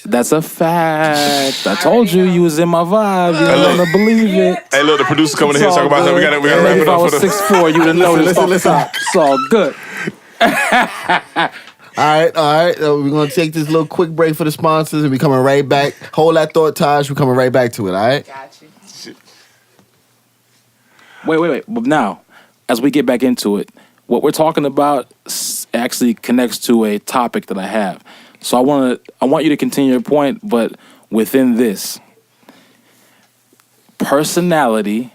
That's a fact. I told you was in my vibe. You don't want to believe it. Hey, look, the producer coming in here talking about that. We gotta wrap it up. If I was 6'4", you'd have noticed. Listen. It's all good. All right. We're going to take this little quick break for the sponsors and we're coming right back. Hold that thought, Taj. We're coming right back to it, all right? Got you. Wait. Now, as we get back into it, what we're talking about actually connects to a topic that I have. So I want you to continue your point, but within this, personality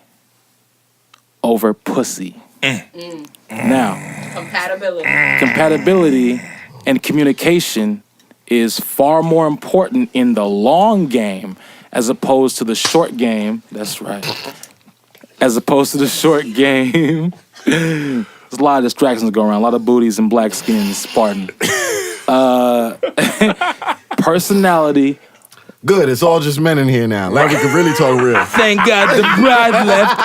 over pussy. Now, compatibility and communication is far more important in the long game as opposed to the short game. That's right. As opposed to the short game. There's a lot of distractions going around, a lot of booties and black skins, pardon. Personality. Good, it's all just men in here now. Like we can really talk real. Thank God the bride left.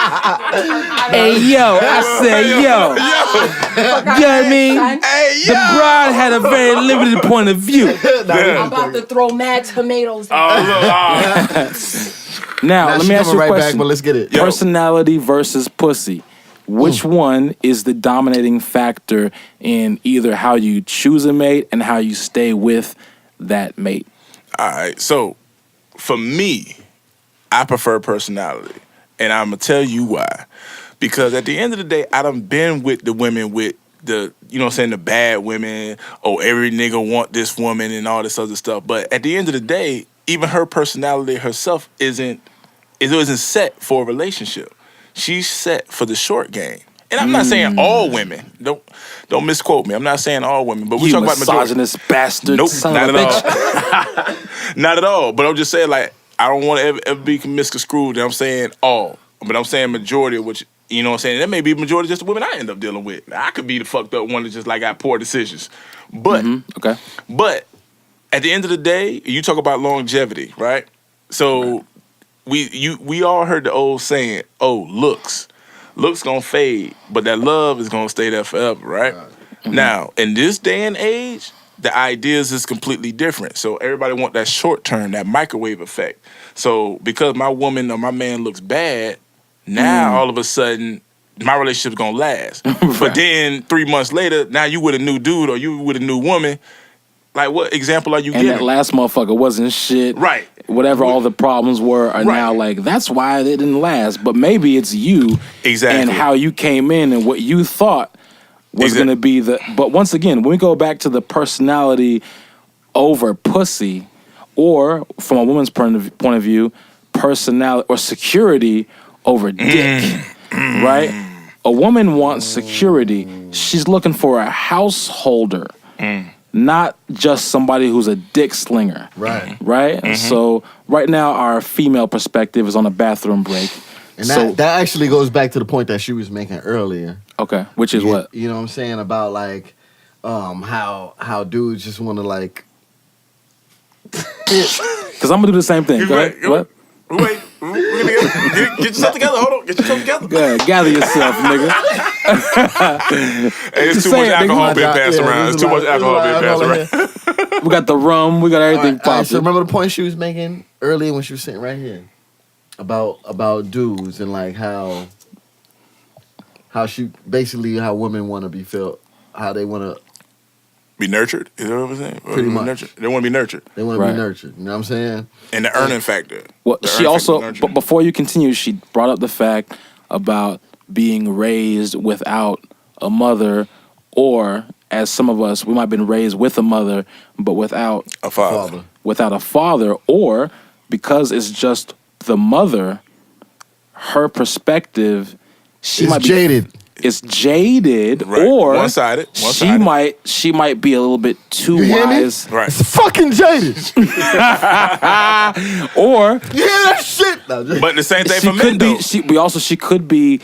Hey, yo, I said, yo. You know what I mean? Hey, yo. The bride had a very limited point of view. I'm about to throw mad tomatoes. Now, let me ask you a question. Back, but let's get it. Personality versus pussy. Which one is the dominating factor in either how you choose a mate and how you stay with that mate? All right. So, for me, I prefer personality. And I'm going to tell you why. Because at the end of the day, I done been with the women with the, you know what I'm saying, the bad women. Oh, every nigga want this woman and all this other stuff. But at the end of the day, even her personality herself isn't set for a relationship. She's set for the short game. And I'm not saying all women. Don't misquote me. I'm not saying all women. But we talk about misogynist bastard. Nope, not at all. Not at all. But I'm just saying, like, I don't want to ever be misconstrued. I'm saying all. But I'm saying majority of which, you know what I'm saying? That may be majority of just the women I end up dealing with. Now, I could be the fucked up one that just, like, got poor decisions. But, But at the end of the day, you talk about longevity, right? So we all heard the old saying, oh, looks gonna fade, but that love is gonna stay there forever, right? Now, in this day and age, the ideas is completely different. So everybody want that short term, that microwave effect. So because my woman or my man looks bad, now all of a sudden my relationship's gonna last. But then 3 months later, now you with a new dude or you with a new woman. Like, what example are you giving? And that last motherfucker wasn't shit. Right. Whatever all the problems were are now like, that's why it didn't last. But maybe it's you. Exactly. And how you came in and what you thought was going to be the... But once again, when we go back to the personality over pussy, or from a woman's point of view, personality or security over dick, right? A woman wants security. She's looking for a householder. Not just somebody who's a dick slinger. Right? And so right now our female perspective is on a bathroom break. And that actually goes back to the point that she was making earlier. Okay, which is what? You know what I'm saying about like how dudes just want to like because I'm gonna do the same thing. Go ahead. What? Wait, get yourself together. Hold on, get yourself together. Go ahead, gather yourself, nigga. Hey, it's too much alcohol being passed around. It's too much alcohol being passed around. We got the rum. We got everything popping. So remember the point she was making earlier when she was sitting right here about dudes and like how she basically how women want to be felt, how they want to be nurtured. Is that what I'm saying? Pretty much. Nurtured. They want to be nurtured. They want to be nurtured. You know what I'm saying? And the earning factor. Well, she also, but before you continue, she brought up the fact about being raised without a mother, or as some of us, we might have been raised with a mother, but without a father. Without a father, or because it's just the mother, her perspective, she might be jaded. It's jaded, right. or one-sided. She might be a little bit too wise. Right. It's fucking jaded. Or you hear that shit? But the same thing for men, though. She could be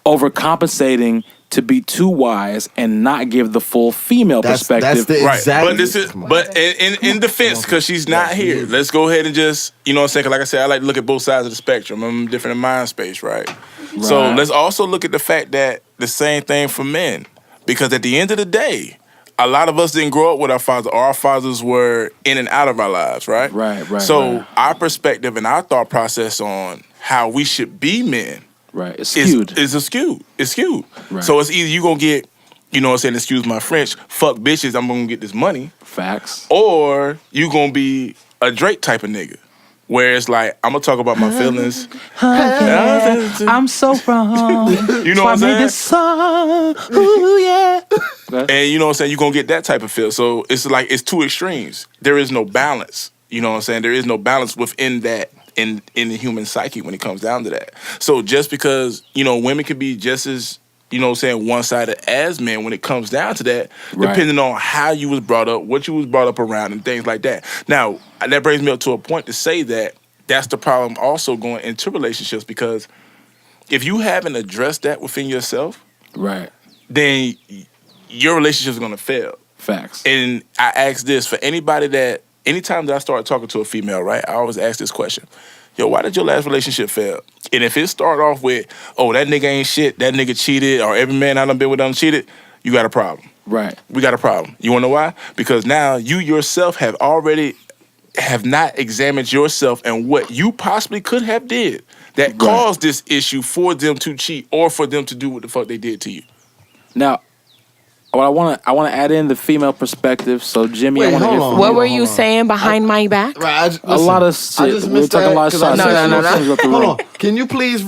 overcompensating to be too wise and not give the full female perspective. That's the exact. But this is, but in defense, because she's not here, let's go ahead and just, you know what I'm saying? 'Cause like I said, I like to look at both sides of the spectrum. I'm different in mind space, right? So let's also look at the fact that the same thing for men, because at the end of the day, a lot of us didn't grow up with our fathers, or our fathers were in and out of our lives, right? Right. So our perspective and our thought process on how we should be men. Right, it's skewed. It's skewed. Right. So it's either you gonna get, you know what I'm saying, excuse my French, fuck bitches, I'm gonna get this money. Facts. Or you gonna be a Drake type of nigga. Where it's like, I'm gonna talk about my feelings. I'm so wrong. You know what I'm saying? This song. Ooh, yeah. And you know what I'm saying? You're gonna get that type of feel. So it's like, it's two extremes. There is no balance. You know what I'm saying? There is no balance within that. In the human psyche when it comes down to that. So just because, you know, women can be just as, you know what I'm saying, one-sided as men when it comes down to that, depending on how you was brought up, what you was brought up around, and things like that. Now, that brings me up to a point to say that that's the problem also going into relationships, because if you haven't addressed that within yourself, right, then your relationship is going to fail. Facts. And I ask this for anybody that, anytime that I start talking to a female, right, I always ask this question. Yo, why did your last relationship fail? And if it start off with, oh, that nigga ain't shit, that nigga cheated, or every man I done been with done cheated, you got a problem. Right. We got a problem. You wanna know why? Because now you yourself have not examined yourself and what you possibly could have did that caused this issue for them to cheat or for them to do what the fuck they did to you. Now, I want to add in the female perspective. So, Jimmy, Wait, I want to hear from What were you saying behind my back? Right, a lot of shit. I just We were missed talking that, a lot of 'cause shots. No. Hold on. Can you please,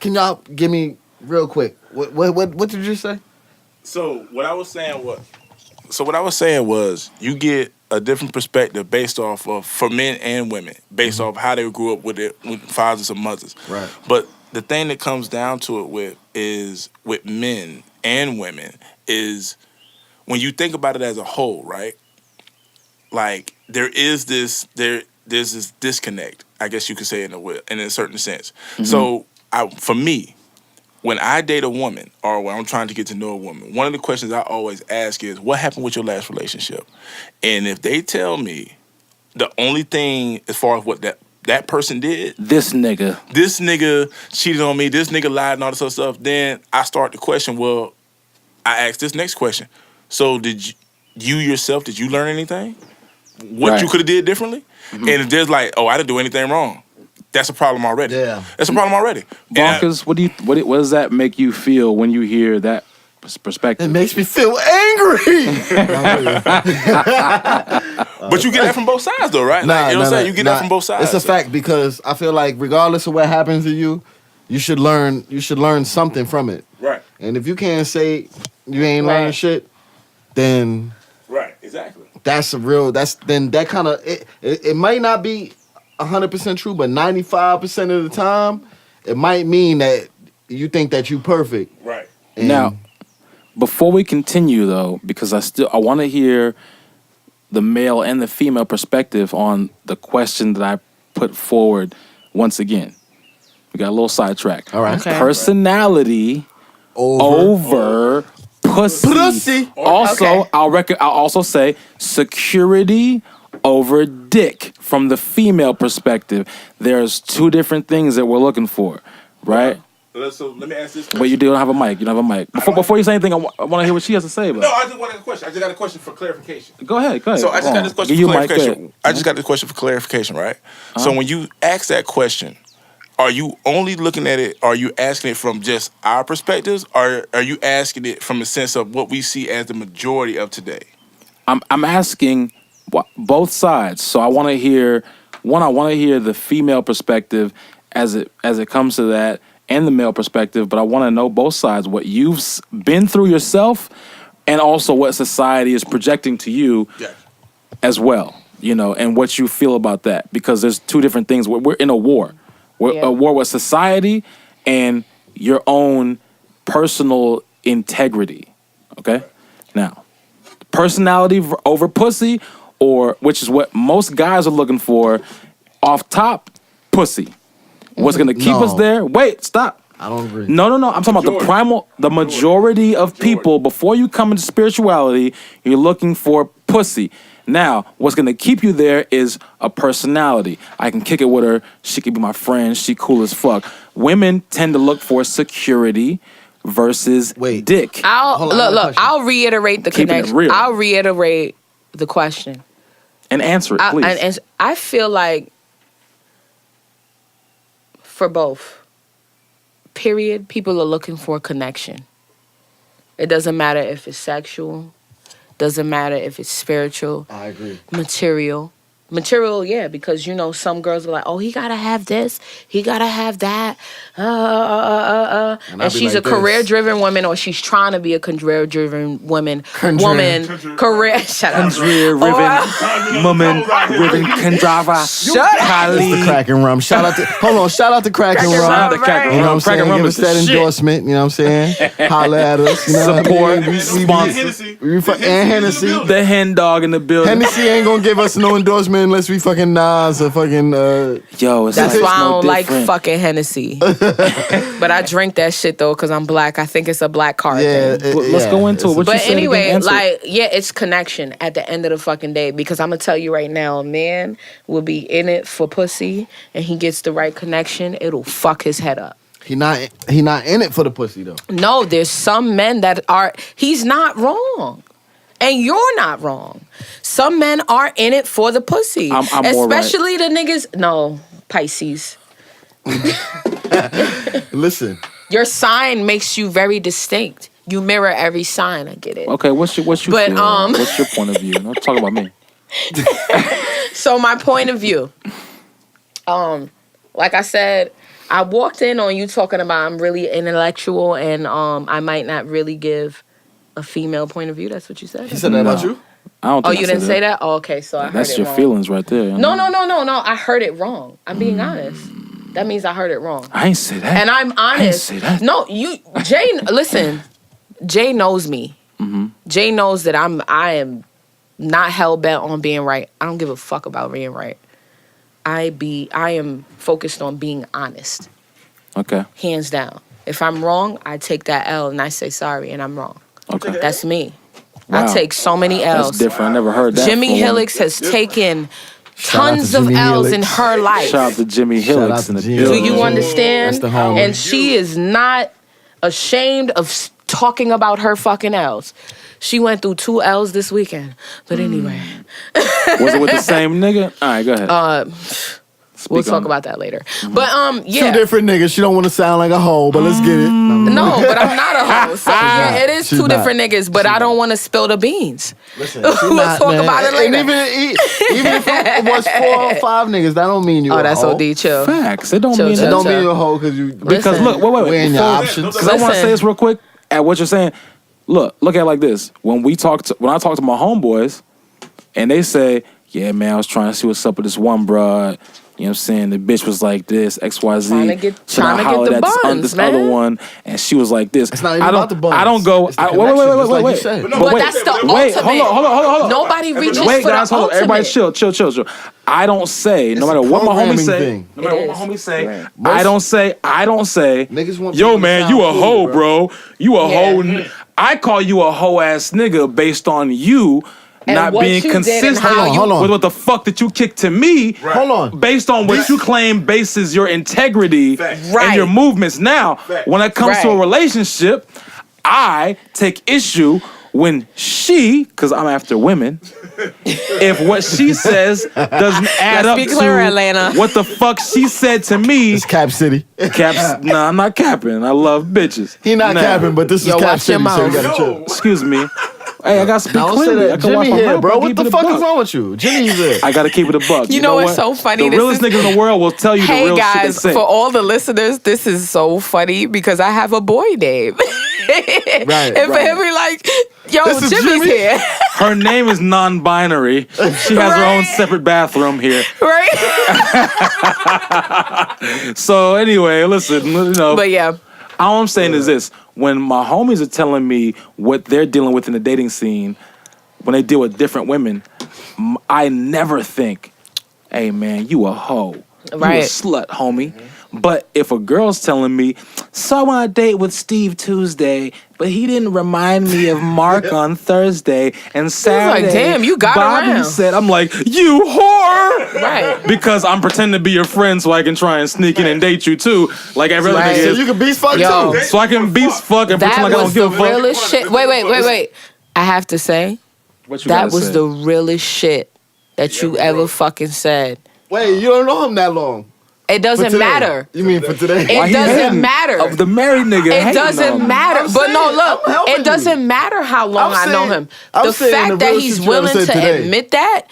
can y'all give me real quick? What did you say? So what I was saying was you get a different perspective based off of, for men and women, based off how they grew up with fathers and mothers. Right. But the thing that comes down to it with men and women is when you think about it as a whole, right? Like there's this disconnect, I guess you could say in a certain sense. Mm-hmm. So for me, when I date a woman or when I'm trying to get to know a woman, one of the questions I always ask is, what happened with your last relationship? And if they tell me the only thing as far as what that person did, this nigga cheated on me, this nigga lied and all this other stuff, then I start to question, well, I ask this next question. So did you yourself, did you learn anything? What you could have did differently? Mm-hmm. And if there's like, oh, I didn't do anything wrong, that's a problem already. Yeah. That's a problem already. Bonkers, what does that make you feel when you hear that perspective? It makes me feel angry. But you get that from both sides though, right? You know what I'm saying? You get that from both sides. It's a fact, because I feel like regardless of what happens to you, you should learn something from it. Right. And if you can't say you ain't learning shit, then right, exactly. That kind of it might not be 100% true, but 95% of the time, it might mean that you think that you perfect. Right. And now, before we continue though, because I want to hear the male and the female perspective on the question that I put forward once again. We got a little sidetrack. All right. Okay. Personality over pussy. Pussy. Also, I'll also say security over dick from the female perspective. There's two different things that we're looking for, right? So let me ask this question. But you don't have a mic. You don't have a mic. Before you say anything, I want to hear what she has to say about it. No, I just want a question. I just got a question for clarification. Go ahead. So I just got this question for clarification. I just got this question for clarification, right? So when you ask that question, are you only looking at it, are you asking it from just our perspectives, or are you asking it from a sense of what we see as the majority of today? I'm asking both sides. So I want to hear the female perspective as it comes to that, and the male perspective, but I want to know both sides, what you've been through yourself and also what society is projecting to you as well, and what you feel about that, because there's two different things. We're in a war. We're a war with society and your own personal integrity, okay? Now, personality over pussy, or which is what most guys are looking for, off top, pussy. What's going to keep us there? Wait, stop. I don't agree. No. I'm talking about the majority of people, before you come into spirituality, you're looking for pussy. Now, what's going to keep you there is a personality. I can kick it with her. She can be my friend. She cool as fuck. Women tend to look for security versus dick. I'll reiterate the connection. I'll reiterate the question. And answer it, please. I feel like for both, period, people are looking for connection. It doesn't matter if it's sexual. Doesn't matter if it's spiritual. I agree. Material, yeah, because some girls are like, oh, he gotta have this, he gotta have that, and she's a career-driven woman, or she's trying to be a career-driven woman. Shut up. Career-driven woman, driven driver. Shut up. It's the Cracking Rum. Shout out to Cracking Rum. Shout out to Cracking Rum. You know what I'm saying? Give us that endorsement. You know what I'm saying? Holla at us. You know Support. Sponsor. And Hennessy. The hen dog in the building. Hennessy ain't gonna give us no endorsement unless we fucking Nas or fucking. Yo, that's why I don't like fucking Hennessy. But I drink that shit though because I'm black. I think it's a black card thing. Let's go into it. But anyway, it's connection at the end of the fucking day, because I'm gonna tell you right now, a man will be in it for pussy and he gets the right connection, it'll fuck his head up. He not in it for the pussy though. No, there's some men that are. He's not wrong. And you're not wrong. Some men are in it for the pussy. I'm especially the niggas. No, Pisces. Listen. Your sign makes you very distinct. You mirror every sign. I get it. Okay, what's your what's your point of view? Don't talk about me. So my point of view. Like I said, I walked in on you talking about I'm really intellectual and I might not really give a female point of view. That's what you said? He said that about you? I don't think you didn't say that? Oh, okay, so I heard it wrong. That's your feelings right there. No. I heard it wrong. I'm being honest. That means I heard it wrong. I ain't say that. And I'm honest. I ain't say that. No, Jay, listen. Jay knows me. Mm-hmm. Jay knows that I am not hell-bent on being right. I don't give a fuck about being right. I am focused on being honest. Okay. Hands down. If I'm wrong, I take that L and I say sorry and I'm wrong. Okay. That's me. Wow. I take so many L's. That's different. I never heard that. Jymmi Helix has taken tons of L's in her life. Shout out to Jymmi Helix in the building. Do you understand? That's the homie. And she is not ashamed of talking about her fucking L's. She went through 2 L's this weekend. But anyway. Was it with the same nigga? All right, go ahead. We'll talk about that later. But yeah. 2 different niggas. She don't want to sound like a hoe, but let's get it. No, but I'm not a hoe. So yeah, it is 2 different niggas, but I don't want to spill the beans. Listen, we'll talk about it later. And even if it was 4 or 5 niggas, that don't mean you're a hoe. Oh, that's OD. Chill. Facts. It don't mean you're a hoe because you. Because look, wait. Weighing your options. Because I want to say this real quick. At what you're saying, look at it like this. When I talk to my homeboys, and they say, "Yeah, man, I was trying to see what's up with this one broad." You know what I'm saying? The bitch was like this, XYZ. Trying to get the buns, this man. other one, and she was like this. It's not even about the buns. I don't go. It's the wait. Like you said. But that's the ultimate. Hold on. Nobody reaches for guys, the hold on. ultimate. Everybody chill. I don't say, no matter what my homies say, I don't say, Niggas want yo, people to man, sound you a cool, hoe, bro. You a hoe. I call you a hoe ass nigga based on you not being consistent with what the fuck that you kick to me. Right. Hold on. Based on what you claim bases your integrity and your movements. Now, when it comes to a relationship, I take issue when she, because I'm after women, if what she says doesn't add up to what the fuck she said to me. It's Cap City. Nah, I'm not capping. I love bitches. He not capping, but this is Cap City, so you gotta chill. Excuse me. Hey, I got to speak clearly. Jimmy here, bro. What the fuck is wrong with you? Jimmy's here. I got to keep it a buck. You know what's so funny? The realest niggas in the world will tell you the real shit they say. Hey guys, for all the listeners, this is so funny because I have a boy name. Right. And for him, be like, yo, Jimmy's here. Her name is non-binary. She has her own separate bathroom here. Right. So anyway, listen, you know. But yeah. All I'm saying is this. When my homies are telling me what they're dealing with in the dating scene, when they deal with different women, I never think, hey, man, you a hoe. Right. You a slut, homie. But if a girl's telling me, so I went on a date with Steve Tuesday, but he didn't remind me of Mark on Thursday, and Saturday, like, damn, you got Bobby around. said, I'm like, you whore! Right. Because I'm pretending to be your friend so I can try and sneak in and date you too, like every other nigga So is. you can beast fuck Yo. too. So I can beast fuck and pretend like I don't give a fuck. That was the realest shit. Wait. I have to say, that was the realest shit that you ever fucking said. Wait, you don't know him that long. It doesn't matter. You mean for today? It doesn't matter. Of the married nigga. It doesn't matter. But no, look, it doesn't matter how long I know him. The fact that he's willing to admit that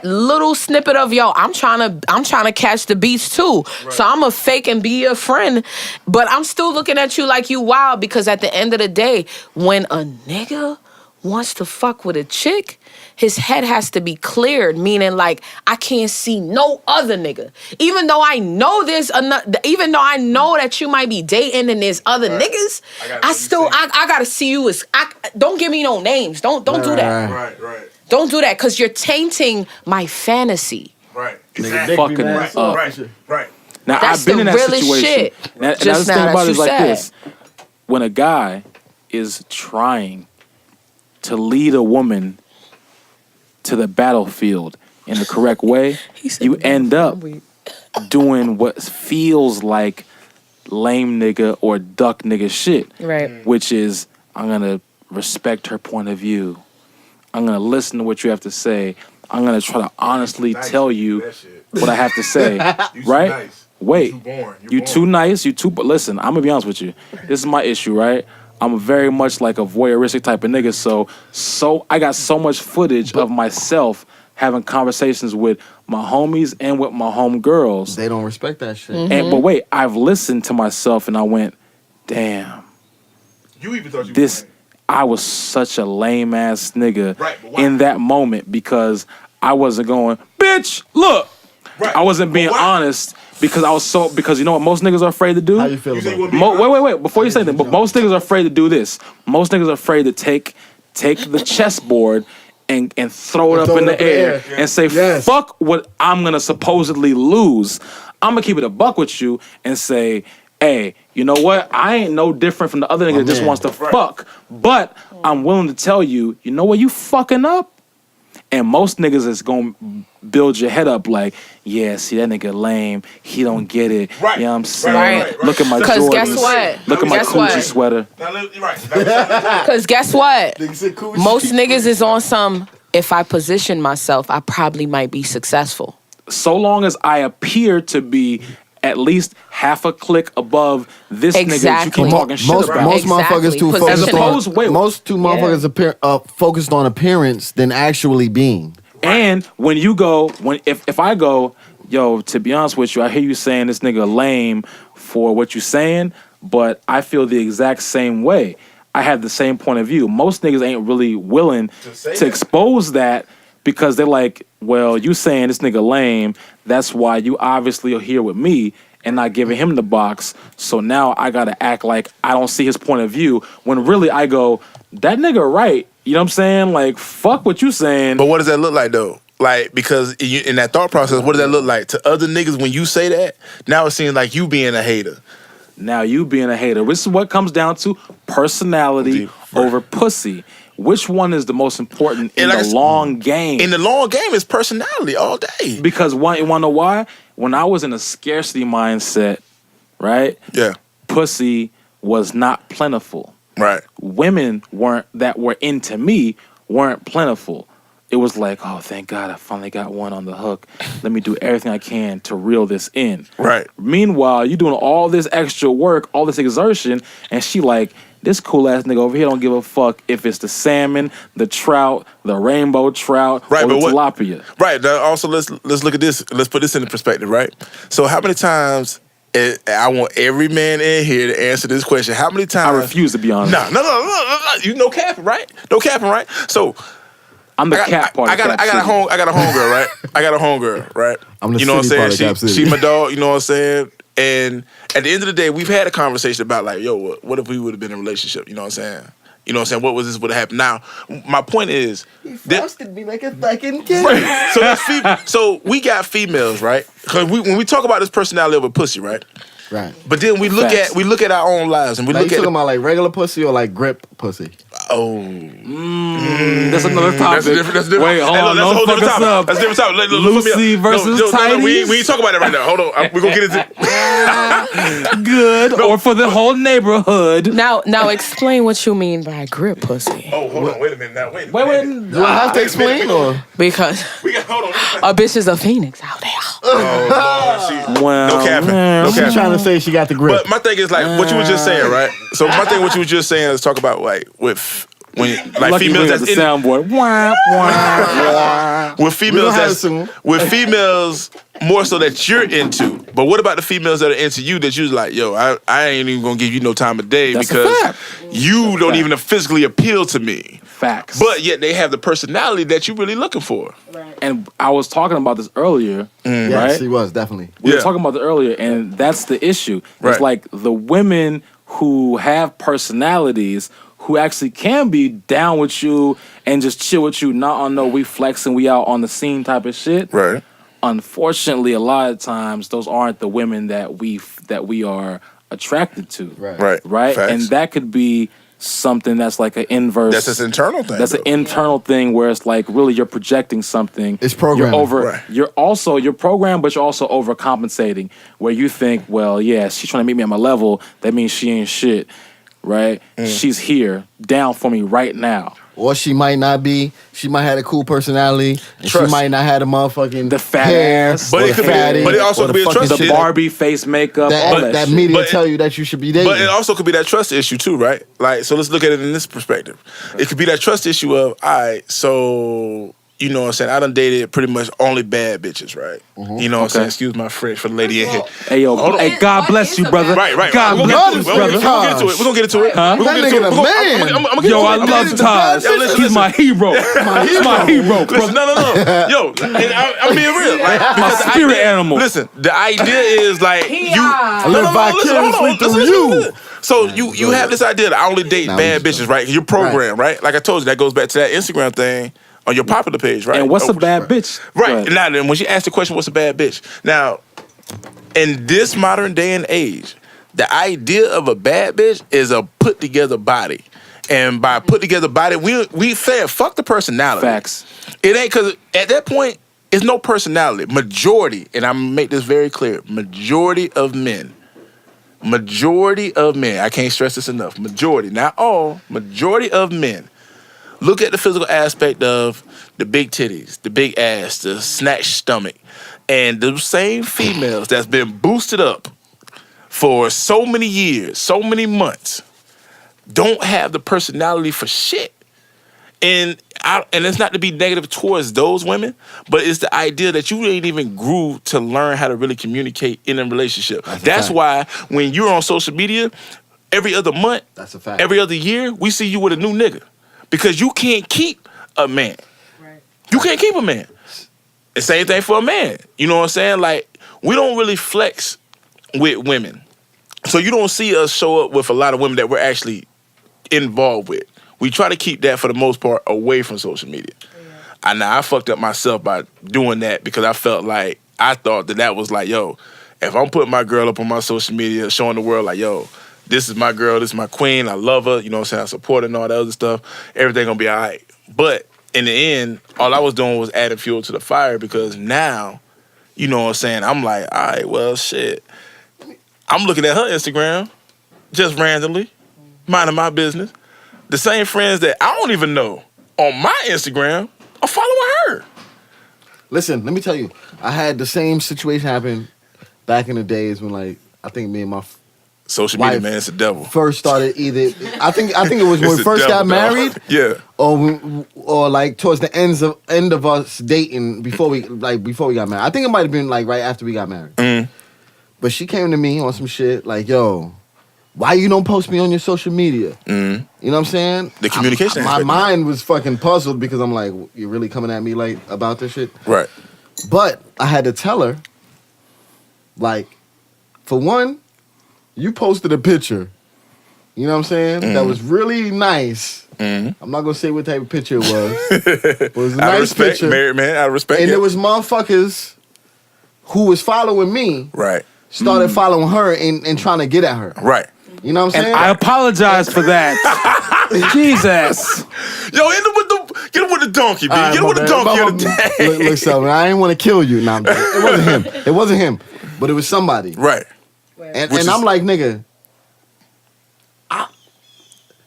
little snippet of I'm trying to catch the beats too. Right. So I'm a fake and be your friend, but I'm still looking at you like you wild because at the end of the day, when a nigga wants to fuck with a chick, his head has to be cleared, meaning like I can't see no other nigga. Even though I know even though I know that you might be dating and there's other niggas, I gotta see you as don't give me no names. Don't do that. Right. Don't do that because you're tainting my fantasy. Right. Exactly. Fucking up. Right. Now That's I've been the in that realest situation. shit. Now, Just the now thing about that it is you like said. this: when a guy is trying to lead a woman to the battlefield in the correct way, you end up doing what feels like lame nigga or duck nigga shit. Right. Which is, I'm going to respect her point of view. I'm going to listen to what you have to say. I'm going to try to honestly tell you what I have to say. Right? Nice. Wait. You're too nice. But listen, I'm going to be honest with you. This is my issue, right? I'm very much like a voyeuristic type of nigga, so I got so much footage of myself having conversations with my homies and with my homegirls. They don't respect that shit. Mm-hmm. But wait, I've listened to myself and I went, damn. You even thought you this. I was such a lame ass nigga in that moment because I wasn't going, bitch, look. Right. I wasn't being honest. Because because you know what most niggas are afraid to do? How you feel about it? Wait, before you say that, but most niggas are afraid to do this. Most niggas are afraid to take the chessboard and throw it up in the air and say, fuck what I'm gonna supposedly lose. I'm gonna keep it a buck with you and say, hey, you know what? I ain't no different from the other nigga that just wants to fuck. But I'm willing to tell you, you know what, you fucking up? And most niggas is gonna build your head up like, yeah, see that nigga lame. He don't get it. Right. You know what I'm saying? Right. Look at my Jordans. Because guess what? Look at my Gucci sweater. Because guess what? Most niggas is on some, if I position myself, I probably might be successful. So long as I appear to be at least half a click above this nigga that you keep talking shit about. Most motherfuckers too focused on focused on appearance than actually being. And when you go, if I go, yo, to be honest with you, I hear you saying this nigga lame for what you saying, but I feel the exact same way. I have the same point of view. Most niggas ain't really willing to expose that because they're like, well, you saying this nigga lame, that's why you obviously are here with me and not giving him the box. So now I gotta act like I don't see his point of view when really I go, that nigga right. You know what I'm saying? Like, fuck what you saying. But what does that look like though? Like, because in that thought process, what does that look like? To other niggas, when you say that, now it seems like you being a hater. Now you being a hater. This is what comes down to personality over pussy. which one is the most important in the long game? In the long game, it's personality all day. Because you want to know why? When I was in a scarcity mindset, right? Yeah. Pussy was not plentiful. Right. Women that were into me weren't plentiful. It was like, oh, thank God I finally got one on the hook. Let me do everything I can to reel this in. Right. Meanwhile, you're doing all this extra work, all this exertion, and she like, this cool ass nigga over here don't give a fuck if it's the salmon, the trout, the rainbow trout, or the tilapia. Right. Now also, let's look at this. Let's put this into perspective, right? So how many times... I want every man in here to answer this question. How many times... I refuse to be honest. No. You no capping, right? No capping, right? So... I'm the cat part. I got a homegirl, right? I got a homegirl, right? I'm the you know what I'm saying? City. She my dog, you know what I'm saying? And at the end of the day, we've had a conversation about like, yo, what if we would have been in a relationship? You know what I'm saying? You know what I'm saying? What was this would have happened? Now, my point is... He frosted me like a fucking kid. Right. So we got females, right? Because when we talk about this personality of a pussy, right? Right. But then we look at our own lives and we like look you at... talking about like regular pussy or like grip pussy? Oh. That's another topic. That's a different. Wait, hold on. That's a whole different fuck us topic. up. That's a different topic. Lucy versus no, we ain't talk about it right now. Hold on. We're going to get into Good. Or for the whole neighborhood. Now explain what you mean by grip pussy. Oh, hold on. Wait a minute now. Wait. Do I have to explain or? Because Hold on. a bitch is a phoenix out there. Oh, Lord. Well, No capping. man. No She's capping. trying to say she got the grip. But my thing is like what you were just saying, right? So my thing, what you were just saying is talk about like when like Lucky females that's that's the in soundboard. with females have it that's soon. with females more so that you're into. But what about the females that are into you that you're like, yo, I ain't even gonna give you no time of day That's a because fact. you don't even physically appeal to me. Facts. But yet they have the personality that you're really looking for. And I was talking about this earlier, Yes, right? she was definitely. We were talking about it earlier, and that's the issue. Right. It's like the women who have personalities who actually can be down with you and just chill with you, not on no we flexing, we out on the scene type of shit. Right. Unfortunately, a lot of times those aren't the women that we are attracted to. Right. Facts. And that could be something that's like an inverse. That's this internal thing. That's an internal thing where it's like really you're projecting something. It's programming. You're programmed, but you're also overcompensating. Where you think, well, yeah, she's trying to meet me at my level. That means she ain't shit, right? She's here, down for me right now. Or she might not be. She might have a cool personality. And Trust. she might not have the motherfucking The fat hair. ass. But or it the could be- fatty, but it also or could be a fucking trust The shit Barbie face makeup, all that that shit. media But tell you that you should be dating. But it also could be that trust issue too, right? Like, so let's look at it in this perspective. It could be that trust issue of, all right, so, you know what I'm saying, I done dated pretty much only bad bitches, right? You know what I'm saying? Excuse my French for the lady in here. Hey, yo, Hold on. hey, God bless you, brother. Right. God We're bless you, gonna get brother. into it. We're gonna get into it. Huh? We're gonna That get into nigga it. the man. I'm gonna get Yo, into I it. love Taj. Yo, listen, He's my hero. He's my hero, bro. Listen, no. Yo, and I'm being real. Like, My because the spirit idea- animal. Listen, the idea is like you. I live vicariously through you. So you have this idea that I only date Nah, bad we just- bitches, right? You're programmed, right? Like I told you, that goes back to that Instagram thing on your popular page, right? And what's Oh, a bad bitch? Right. Now, then, when she asked the question, what's a bad bitch? Now, in this modern day and age, the idea of a bad bitch is a put together body. And by put together body, we said fuck the personality. Facts. It ain't because at that point, it's no personality. Majority, and I'm gonna make this very clear, majority of men, I can't stress this enough, majority, not all, majority of men look at the physical aspect of the big titties, the big ass, the snatched stomach, and the same females that's been boosted up for so many years, so many months, don't have the personality for shit. And it's not to be negative towards those women, but it's the idea that you ain't even grew to learn how to really communicate in a relationship. That's why when you're on social media, every other month, That's a fact. every other year, we see you with a new nigga. Because you can't keep a man. Right. You can't keep a man. The same thing for a man. You know what I'm saying? Like, we don't really flex with women. So you don't see us show up with a lot of women that we're actually involved with. We try to keep that, for the most part, away from social media. Yeah. I fucked up myself by doing that because I felt like, I thought that was like, yo, if I'm putting my girl up on my social media, showing the world like, yo, this is my girl, this is my queen, I love her, you know what I'm saying, I support her and all that other stuff. Everything gonna be all right. But in the end, all I was doing was adding fuel to the fire because now, you know what I'm saying, I'm like, all right, well, shit. I'm looking at her Instagram just randomly, minding my business. The same friends that I don't even know on my Instagram are following her. Listen, let me tell you, I had the same situation happen back in the days when, like, I think me and my social media, man, it's the devil. First started either. I think it was when we first got married. Yeah. Or like towards the end of us dating before we got married. I think it might have been like right after we got married. Mm. But she came to me on some shit like, yo, why you don't post me on your social media? Mm. You know what I'm saying? The communication. My mind was fucking puzzled because I'm like, you're really coming at me like about this shit? Right. But I had to tell her, like, for one, you posted a picture, you know what I'm saying, that was really nice. Mm-hmm. I'm not going to say what type of picture it was. But it was a nice picture. Married man, out of respect. And there was motherfuckers who was following me. Right. Started following her and trying to get at her. Right. You know what I'm saying? And I apologize for that. Jesus. Yo, get him with the donkey, B. Get him with the donkey of the day. Look, something. I ain't want to kill you. Nah, it wasn't him. It wasn't him. But it was somebody. Right. And I'm like, nigga.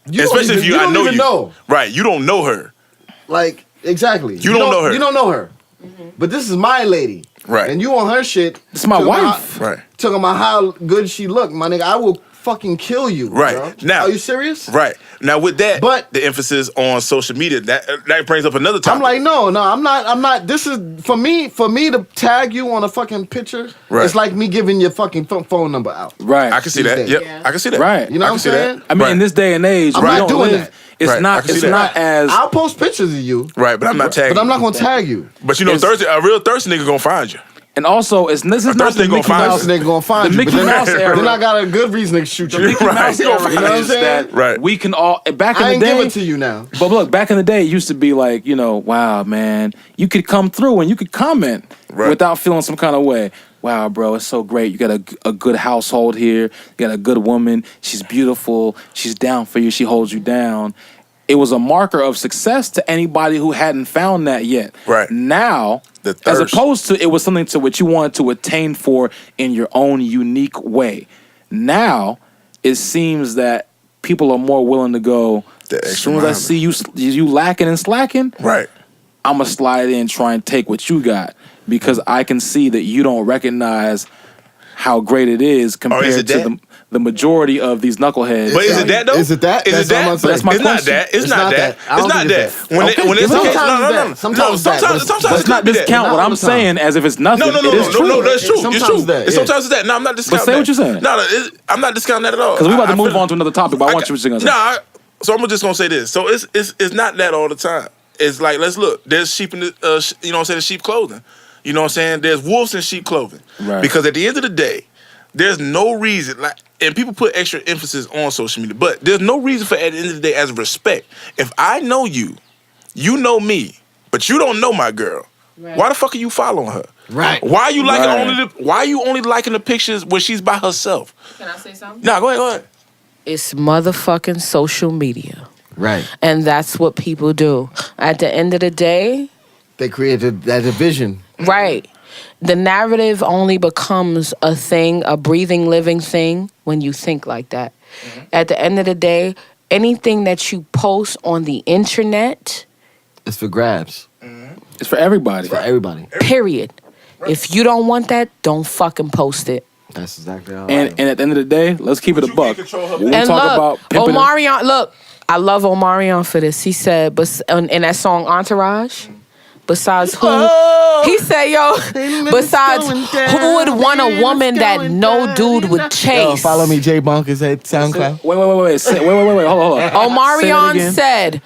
Especially if I know you. Right. You don't know her. Like, exactly. You don't know her. You don't know her. Mm-hmm. But this is my lady. Right. And you on her shit. It's my wife. Right. Talking about how good she looked. My nigga, I will fucking kill you. Right. Bro. Now, are you serious? Right. Now with that, but the emphasis on social media, that brings up another topic. I'm like, no, I'm not. This is for me to tag you on a fucking picture. Right. It's like me giving your fucking phone number out. Right. I can see that. Yep. Yeah. I can see that. Right. You know what I'm saying? That. I mean, in this day and age, I'm not doing that. It's not. It's not as. I'll post pictures of you. Right, but I'm not tagging. But I'm not gonna tag you. But you know, a real thirsty nigga gonna find you. And also, this is not the Mickey Mouse. Nigga gonna find the you. Mickey Mouse era. Then I got a good reason to shoot you. The Mickey Mouse era. You know what I'm saying? That we can all back in I the ain't day. give it to you now. But look, back in the day, it used to be like, you know, wow, man, you could come through and you could comment without feeling some kind of way. Wow, bro, it's so great. You got a good household here. You got a good woman. She's beautiful. She's down for you. She holds you down. It was a marker of success to anybody who hadn't found that yet. Right. Now, as opposed to it was something to what you wanted to attain for in your own unique way. Now, it seems that people are more willing to go, as soon as I see you lacking and slacking, right, I'm going to slide in and try and take what you got because I can see that you don't recognize how great it is compared to the majority of these knuckleheads. But is it that though? Is it that? Is it that? That's my question. Not that. It's not that. It's not that. When it's no. Sometimes let's not discount what I'm saying as if it's nothing. No, that's true. It's true. Sometimes it's that. No, I'm not discounting. But say what you're saying. No, I'm not discounting that at all. Because we're about to move on to another topic. But I want you to say. No, so I'm just gonna say this. So it's not that all the time. It's like, let's look. There's sheep in the you know what I'm saying, sheep clothing. You know what I'm saying? There's wolves in sheep clothing. Right. Because at the end of the day, there's no reason, like, and people put extra emphasis on social media, but there's no reason for, at the end of the day, as a respect. If I know you, you know me, but you don't know my girl. Right. Why the fuck are you following her? Right. Why are you liking why are you only liking the pictures when she's by herself? Can I say something? Nah, go ahead. It's motherfucking social media. Right. And that's what people do. At the end of the day, they created that division. Right. The narrative only becomes a thing, a breathing, living thing, when you think like that. Mm-hmm. At the end of the day, anything that you post on the internet... it's for grabs. Mm-hmm. It's for everybody. It's for everybody. Period. Right. If you don't want that, don't fucking post it. That's exactly how and at the end of the day, let's keep it a buck. When and look, Omarion, look, I love Omarion for this. He said, but in that song Entourage... Besides who, he said, yo, besides who would want a woman that no dude would chase? Yo, follow me, J Bonkers at SoundCloud. Wait, hold on. Omarion said,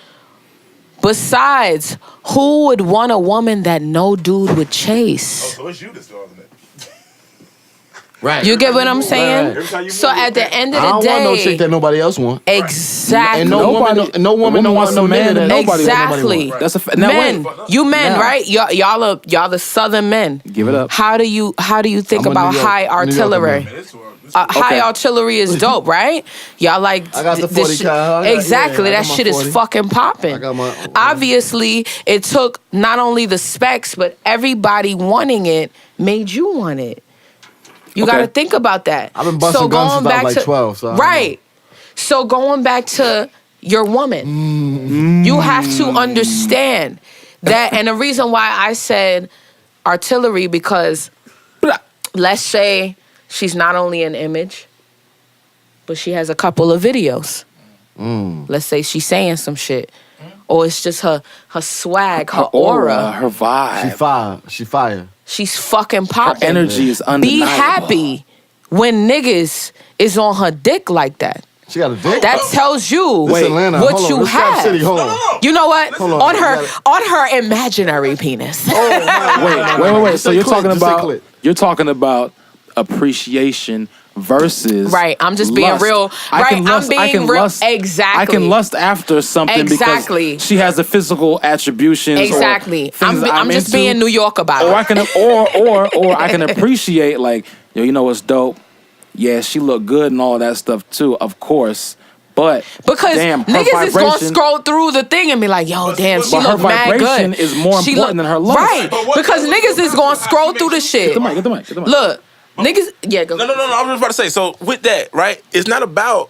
besides who would want a woman that no dude would chase? Oh, so it's you that's doing it. Right. You get what I'm saying? Right. So at the end of I the don't day, want no chick that nobody else want. Exactly. And no woman don't want no man that nobody Exactly. want. That's a men. You men, Now. right? Y'all the Southern men. Give it up. How do you think I'm a about New York- high New Yorker artillery? man. High artillery is dope, right? Y'all like I got the 40 this shit. cal. Exactly. I got That my shit 40. is fucking popping. I got my- Obviously, it took not only the specs, but everybody wanting it made you want it. You Okay. got to think about that. I've been busting guns since I was like 12, so I don't right. So going back to your woman, you have to understand that, and the reason why I said artillery because let's say she's not only an image, but she has a couple of videos. Let's say she's saying some shit, or it's just her swag, her aura, her vibe. She fire. She's fucking popping. Her energy is undeniable. Be happy when niggas is on her dick like that. She got a dick. That tells you This Atlanta. what Hold on. you This Cap have. City. Hold on. You know what? Hold on. On her imaginary penis. Wait. So Just say clip. you're talking about appreciation versus Right, I'm just being lust. real. Right, I'm being real. Exactly. I can lust after something Exactly. because she has the physical attributions. Exactly. Or things I'm just into. being New York about Or it. I can or I can appreciate like, yo, you know what's dope? Yeah, she look good and all that stuff too, of course. But Because damn, her niggas is gonna vibration- scroll through the thing and be like, yo, damn, she But her look mad vibration good. is more She important than her lust. Right. Because niggas is gonna scroll through the shit. Get the mic. Look, niggas, yeah, go. No. I was just about to say. So with that, right? It's not about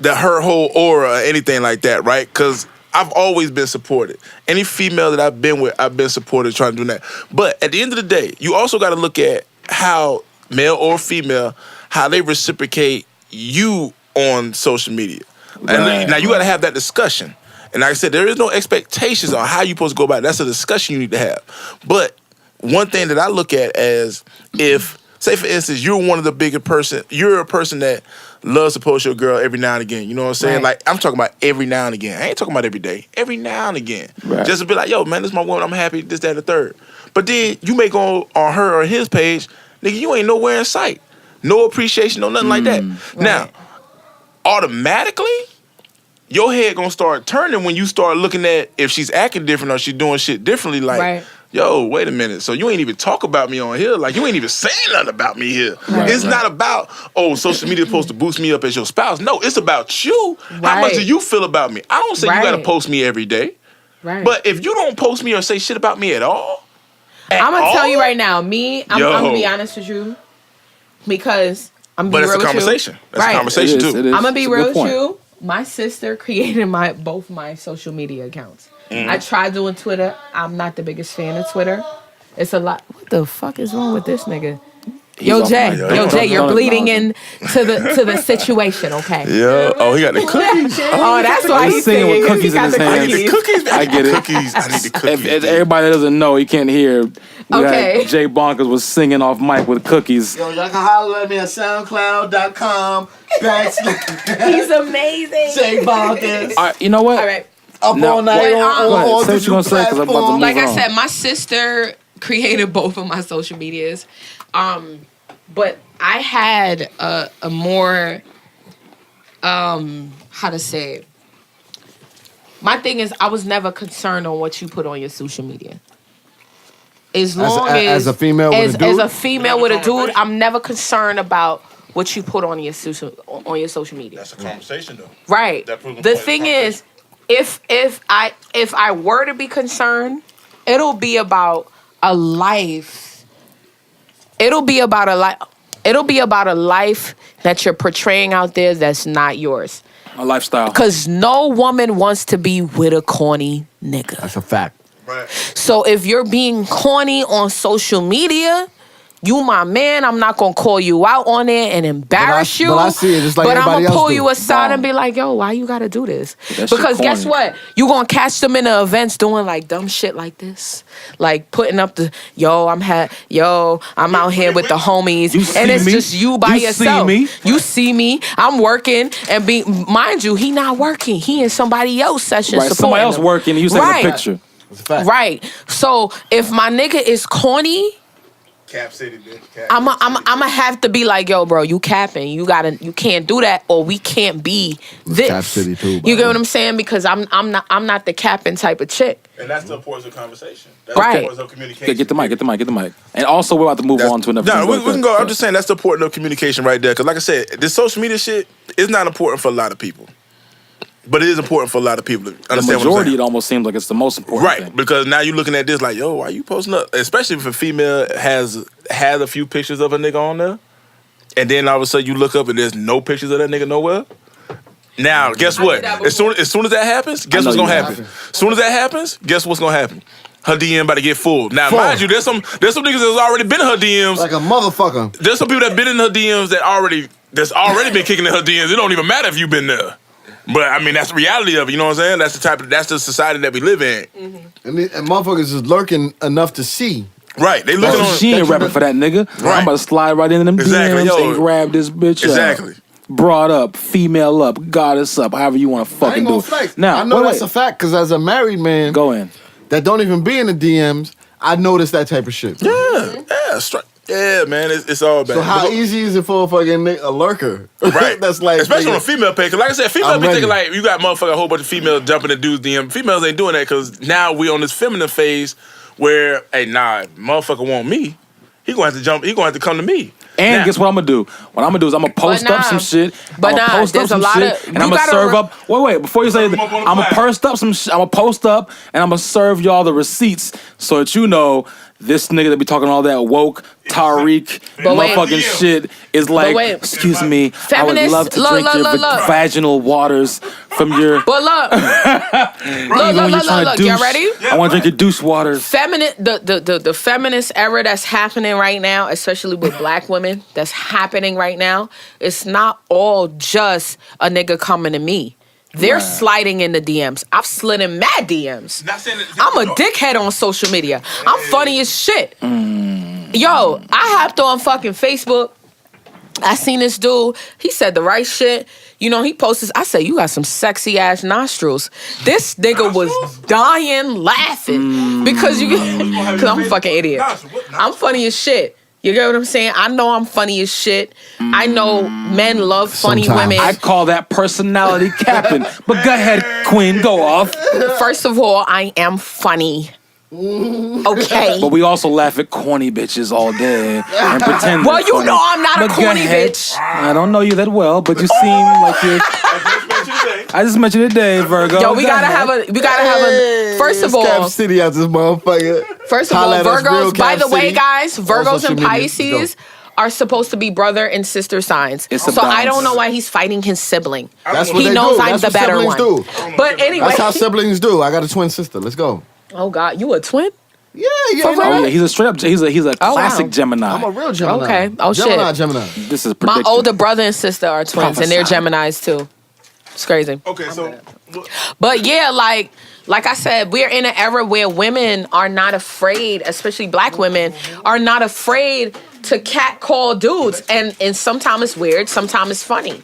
her whole aura or anything like that, right? Because I've always been supported. Any female that I've been with, I've been supported trying to do that. But at the end of the day, you also got to look at how male or female, how they reciprocate you on social media. And now you got to have that discussion. And like I said, there is no expectations on how you're supposed to go about it. That's a discussion you need to have. But one thing that I look at as if, say for instance, you're one of the bigger person, you're a person that loves to post your girl every now and again. You know what I'm saying? Right. Like, I'm talking about every now and again. I ain't talking about every day. Every now and again. Right. Just to be like, yo, man, this is my woman. I'm happy, this, that, and the third. But then you may go on her or his page, nigga, you ain't nowhere in sight. No appreciation, no nothing like that. Now, automatically, your head gonna start turning when you start looking at if she's acting different or she's doing shit differently. Like, Right. yo, wait a minute. So you ain't even talk about me on here. Like, you ain't even saying nothing about me here. Right. It's not about, social media is supposed to boost me up as your spouse. No, it's about you. How Right. much do you feel about me? I don't say you gotta Right. post me every day. Right. But if you don't post me or say shit about me at all, I'm gonna tell you all, right now, I'm gonna be honest with you, because I'm But be it's real a with you. conversation. That's Right. a conversation It is, too. it is. I'm gonna be It's a good real with point. you. My sister created both my social media accounts. I tried doing Twitter. I'm not the biggest fan of Twitter. It's a lot. What the fuck is wrong with this nigga? Yo, off Jay. mic. Yo, Jay, you're Don't bleeding acknowledge into the situation. Okay. Yeah. Oh, he got the cookies. Oh, that's why He's he's singing with singing. cookies He in got his the hand. I need the cookies. cookies. I get it. Cookies. I need the cookies. If everybody that doesn't know, he can't hear. We Okay. had Jay Bonkers was singing off mic with cookies. Yo, y'all can holler at me at SoundCloud.com. He's amazing. Jay Bonkers. All right, you know what? All right. Up No, all night Wait, on Go ahead. all Say what you gonna say, 'cause I'm about to move Like I on. said, my sister created both of my social medias. But I had a more how to say it. My thing is, I was never concerned on what you put on your social media. As long as a female with a dude? as a female with a dude, I'm never concerned about what you put on your social media. That's a conversation though. Right. That proves The the point. thing is, if I were to be concerned, it'll be about a life. It'll be about a life. It'll be about a life that you're portraying out there that's not yours. A lifestyle. Cause no woman wants to be with a corny nigga. That's a fact. Right. So if you're being corny on social media, you my man, I'm not gonna call you out on it and embarrass you. But I see it just like but I'm everybody gonna else pull do. you aside and Wow. be like, yo, why you gotta do this? That shit Because guess corny. what? You gonna catch them in the events doing like dumb shit like this. Like putting up the I'm out here with the homies. You see And it's me? just you by You see yourself. me? You see me. I'm working and mind you, he not working. He in somebody else's session Right, supporting somebody else him. working, you taking Right. a picture. That's a fact. Right. So if my nigga is corny, Cap City, bitch. I'm have to be like, yo, bro, you capping. You can't do that, or we can't be this. Cap City too. You get what I'm saying? Because I'm not the capping type of chick. And that's the importance of conversation. That's Right. the importance of communication. Get the mic. And also, we're about to move on to another. No, we can go. I'm just saying that's the importance of communication right there. Because like I said, this social media shit is not important for a lot of people. But it is important for a lot of people to understand the majority, what I'm saying. it almost seems like it's the most important Right, thing. because now you're looking at this like, yo, why you posting up? Especially if a female has a few pictures of a nigga on there, and then all of a sudden you look up and there's no pictures of that nigga nowhere. Now, guess what? As soon as that happens, guess what's gonna happen? As soon as that happens, guess what's gonna happen? Her DM about to get full. Now, mind you, there's some niggas that's already been in her DMs. Like a motherfucker. There's some people that been in her DMs that's already been kicking in her DMs. It don't even matter if you've been there. But I mean, that's the reality of it. You know what I'm saying? That's the society that we live in. Mm-hmm. And motherfuckers is lurking enough to see. Right, they looking on. She ain't rapping for that nigga. Right. I'm about to slide right into them DMs and grab this bitch Exactly. up. Brought up, female up, goddess up, however you want to fucking do it. Flex. Now, I know that's a fact because as a married man, go in. That don't even be in the DMs, I notice that type of shit. Yeah, man, it's all bad. So how easy is it for a fucking a lurker? Right. That's like, especially on a female page. Cause like I said, females be ready. thinking like, you got motherfucker a whole bunch of females jumping in dudes DM. Females ain't doing that because now we on this feminine phase where, hey, motherfucker want me. He gonna have to jump. He gonna have to come to me. And guess what I'm gonna do? What I'm gonna do is I'm gonna post up some shit. But post up some shit, and I'm gonna serve up. Wait, before you say anything, I'm gonna post up some shit. I'm gonna post up, and I'm gonna serve y'all the receipts so that you know this nigga that be talking all that woke Tariq motherfucking shit is like, excuse me, I would love to drink your vaginal waters from your. But look, look, y'all ready? I want to drink your douche waters. The feminist era that's happening right now, especially with black women, that's happening right now. It's not all just a nigga coming to me. They're sliding in the DMs. I've slid in mad DMs. I'm a dickhead on social media. I'm funny as shit. Yo, I hopped on fucking Facebook. I seen this dude. He said the right shit. You know, he posted. I said, you got some sexy ass nostrils. This nigga was dying laughing because I'm a fucking idiot. I'm funny as shit. You get what I'm saying? I know I'm funny as shit. I know men love funny women. I call that personality capping. But go ahead, Queen, go off. First of all, I am funny. Okay. But we also laugh at corny bitches all day and pretend. Well, you know I'm not a corny bitch. I don't know you that well, but you seem like you're. I just met you today, Virgo. Yo, we gotta have a. First of all, Cap City out this motherfucker. First of all, Virgos. By the way, guys, Virgos and Pisces are supposed to be brother and sister signs. So I don't know why he's fighting his sibling. That's what he they knows do. I'm the better one. Do. But anyway, that's how siblings do. I got a twin sister. Let's go. Oh God, you a twin? Yeah. Oh yeah, he's a straight up. He's a classic Gemini. I'm a real Gemini. Okay. Oh Gemini. This is my older brother and sister are twins, and they're Geminis too. It's crazy. Okay, so. But yeah, like I said, we're in an era where women are not afraid, especially black women, are not afraid to catcall dudes, and sometimes it's weird, sometimes it's funny.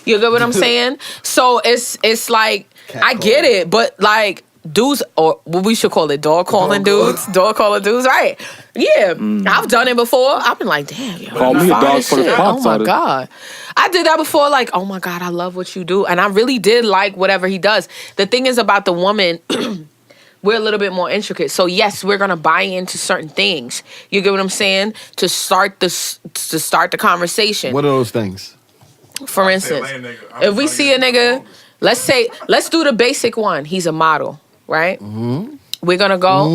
You get what I'm saying? So it's like I get it, but like. Dudes, or what we should call it, dog calling dudes, right? Yeah, I've done it before. I've been like, damn, yo, call me a dog for the oh my God. I did that before, like, oh my God, I love what you do. And I really did like whatever he does. The thing is about the woman, we're a little bit more intricate. So yes, we're gonna buy into certain things. You get what I'm saying? To start the conversation. What are those things? For instance, if we see a nigga, let's do the basic one. He's a model. Right? Mm-hmm. We're gonna go.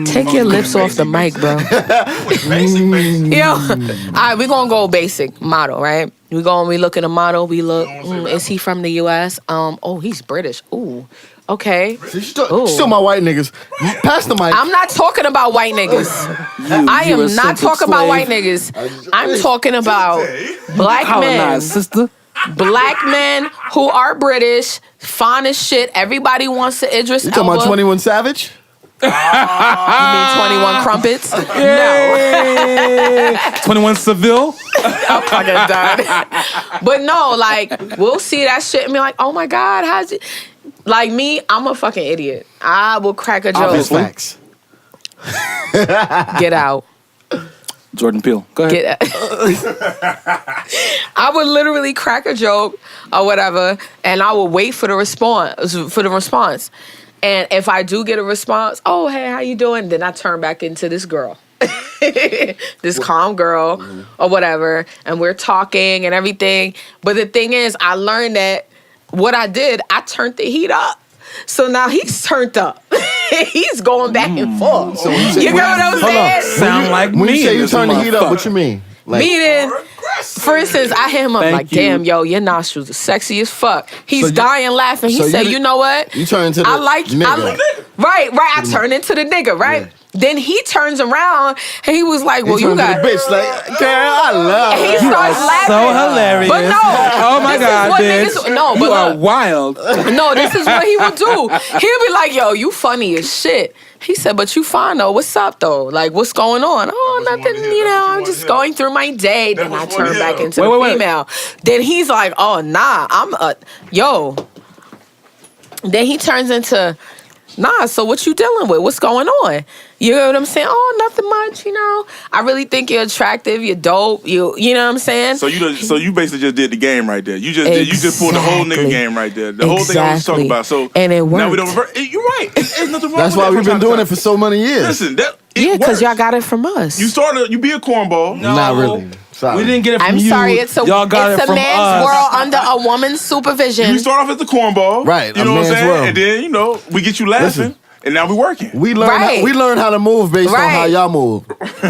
Take your lips off the mic, bro. Yo, all right, we're gonna go basic model, right? We look at a model. We look. Is he from the U.S.? Oh, he's British. Ooh, okay. Still my white niggas. Pass the mic. I'm not talking about white niggas. I am not talking about white niggas. I'm talking about black men. Sister. Black men who are British, fine as shit. Everybody wants to Idris Elba. You talking about 21 Savage? You mean 21 Crumpets? No. 21 Seville? I'm fucking done. But no, like, we'll see that shit and be like, oh my God, how's it? Like me, I'm a fucking idiot. I will crack a joke. Obvious facts. Get out. Jordan Peele. Go ahead. I would literally crack a joke or whatever, and I would wait for the response. And if I do get a response, oh, hey, how you doing? Then I turn back into this girl. This calm girl or whatever, and we're talking and everything. But the thing is, I learned that what I did, I turned the heat up. So now he's turned up. He's going back and forth. So you get what I'm saying? Sound like me. When you say you turn the heat up, what you mean? Like, Meaning, for instance, I hit him up like, damn, yo, your nostrils are sexy as fuck. He's dying laughing. He said, you know what? You turn into the nigga. Right. I turn into the nigga, right? Yeah. Then he turns around and he was like, well, you got... the bitch like, girl, I love he starts laughing. So hilarious. But no. Oh my God, bitch. You are wild. No, this is what he would do. He'll be like, yo, you funny as shit. He said, but you fine though. What's up though? Like, what's going on? Oh, nothing, I'm just going through my day. Then I turn back into the female. Then he's like, oh, nah, Then he turns into... Nah, so what you dealing with? What's going on? You know what I'm saying? Oh, nothing much, I really think you're attractive, you're dope, you know what I'm saying? So you basically just did the game right there. You just pulled the whole nigga game right there. The whole thing I was talking about. So and it worked. Now we don't revert. You're right. There's nothing wrong That's with why we've been doing it for so many years. Listen, because y'all got it from us. You be a cornball. No. Not really. Sorry. We didn't get it from you. I'm sorry, it's a man's world under a woman's supervision. You start off as the cornball. Right, You know what I'm saying? world. And then, we get you laughing. Listen. And now we working. We learn how to move based on how y'all move.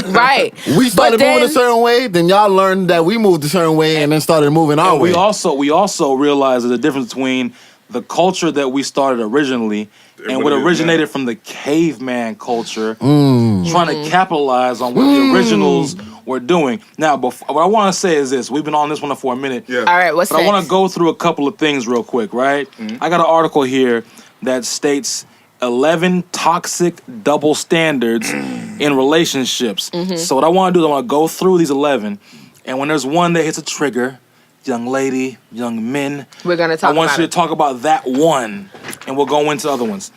Right. We started moving a certain way, then y'all learned that we moved a certain way and then started moving our way. We also realized the difference between the culture that we started originally and what originated from the caveman culture, trying to capitalize on what the originals were doing. Now, what I want to say is this. We've been on this one for a minute. Yeah. All right, what's next? I want to go through a couple of things real quick, right? I got an article here that states 11 toxic double standards in relationships. So what I want to do is I want to go through these 11, and when there's one that hits a trigger, young lady, young men, we're going to talk about I want you to talk about that one, and we'll go into other ones.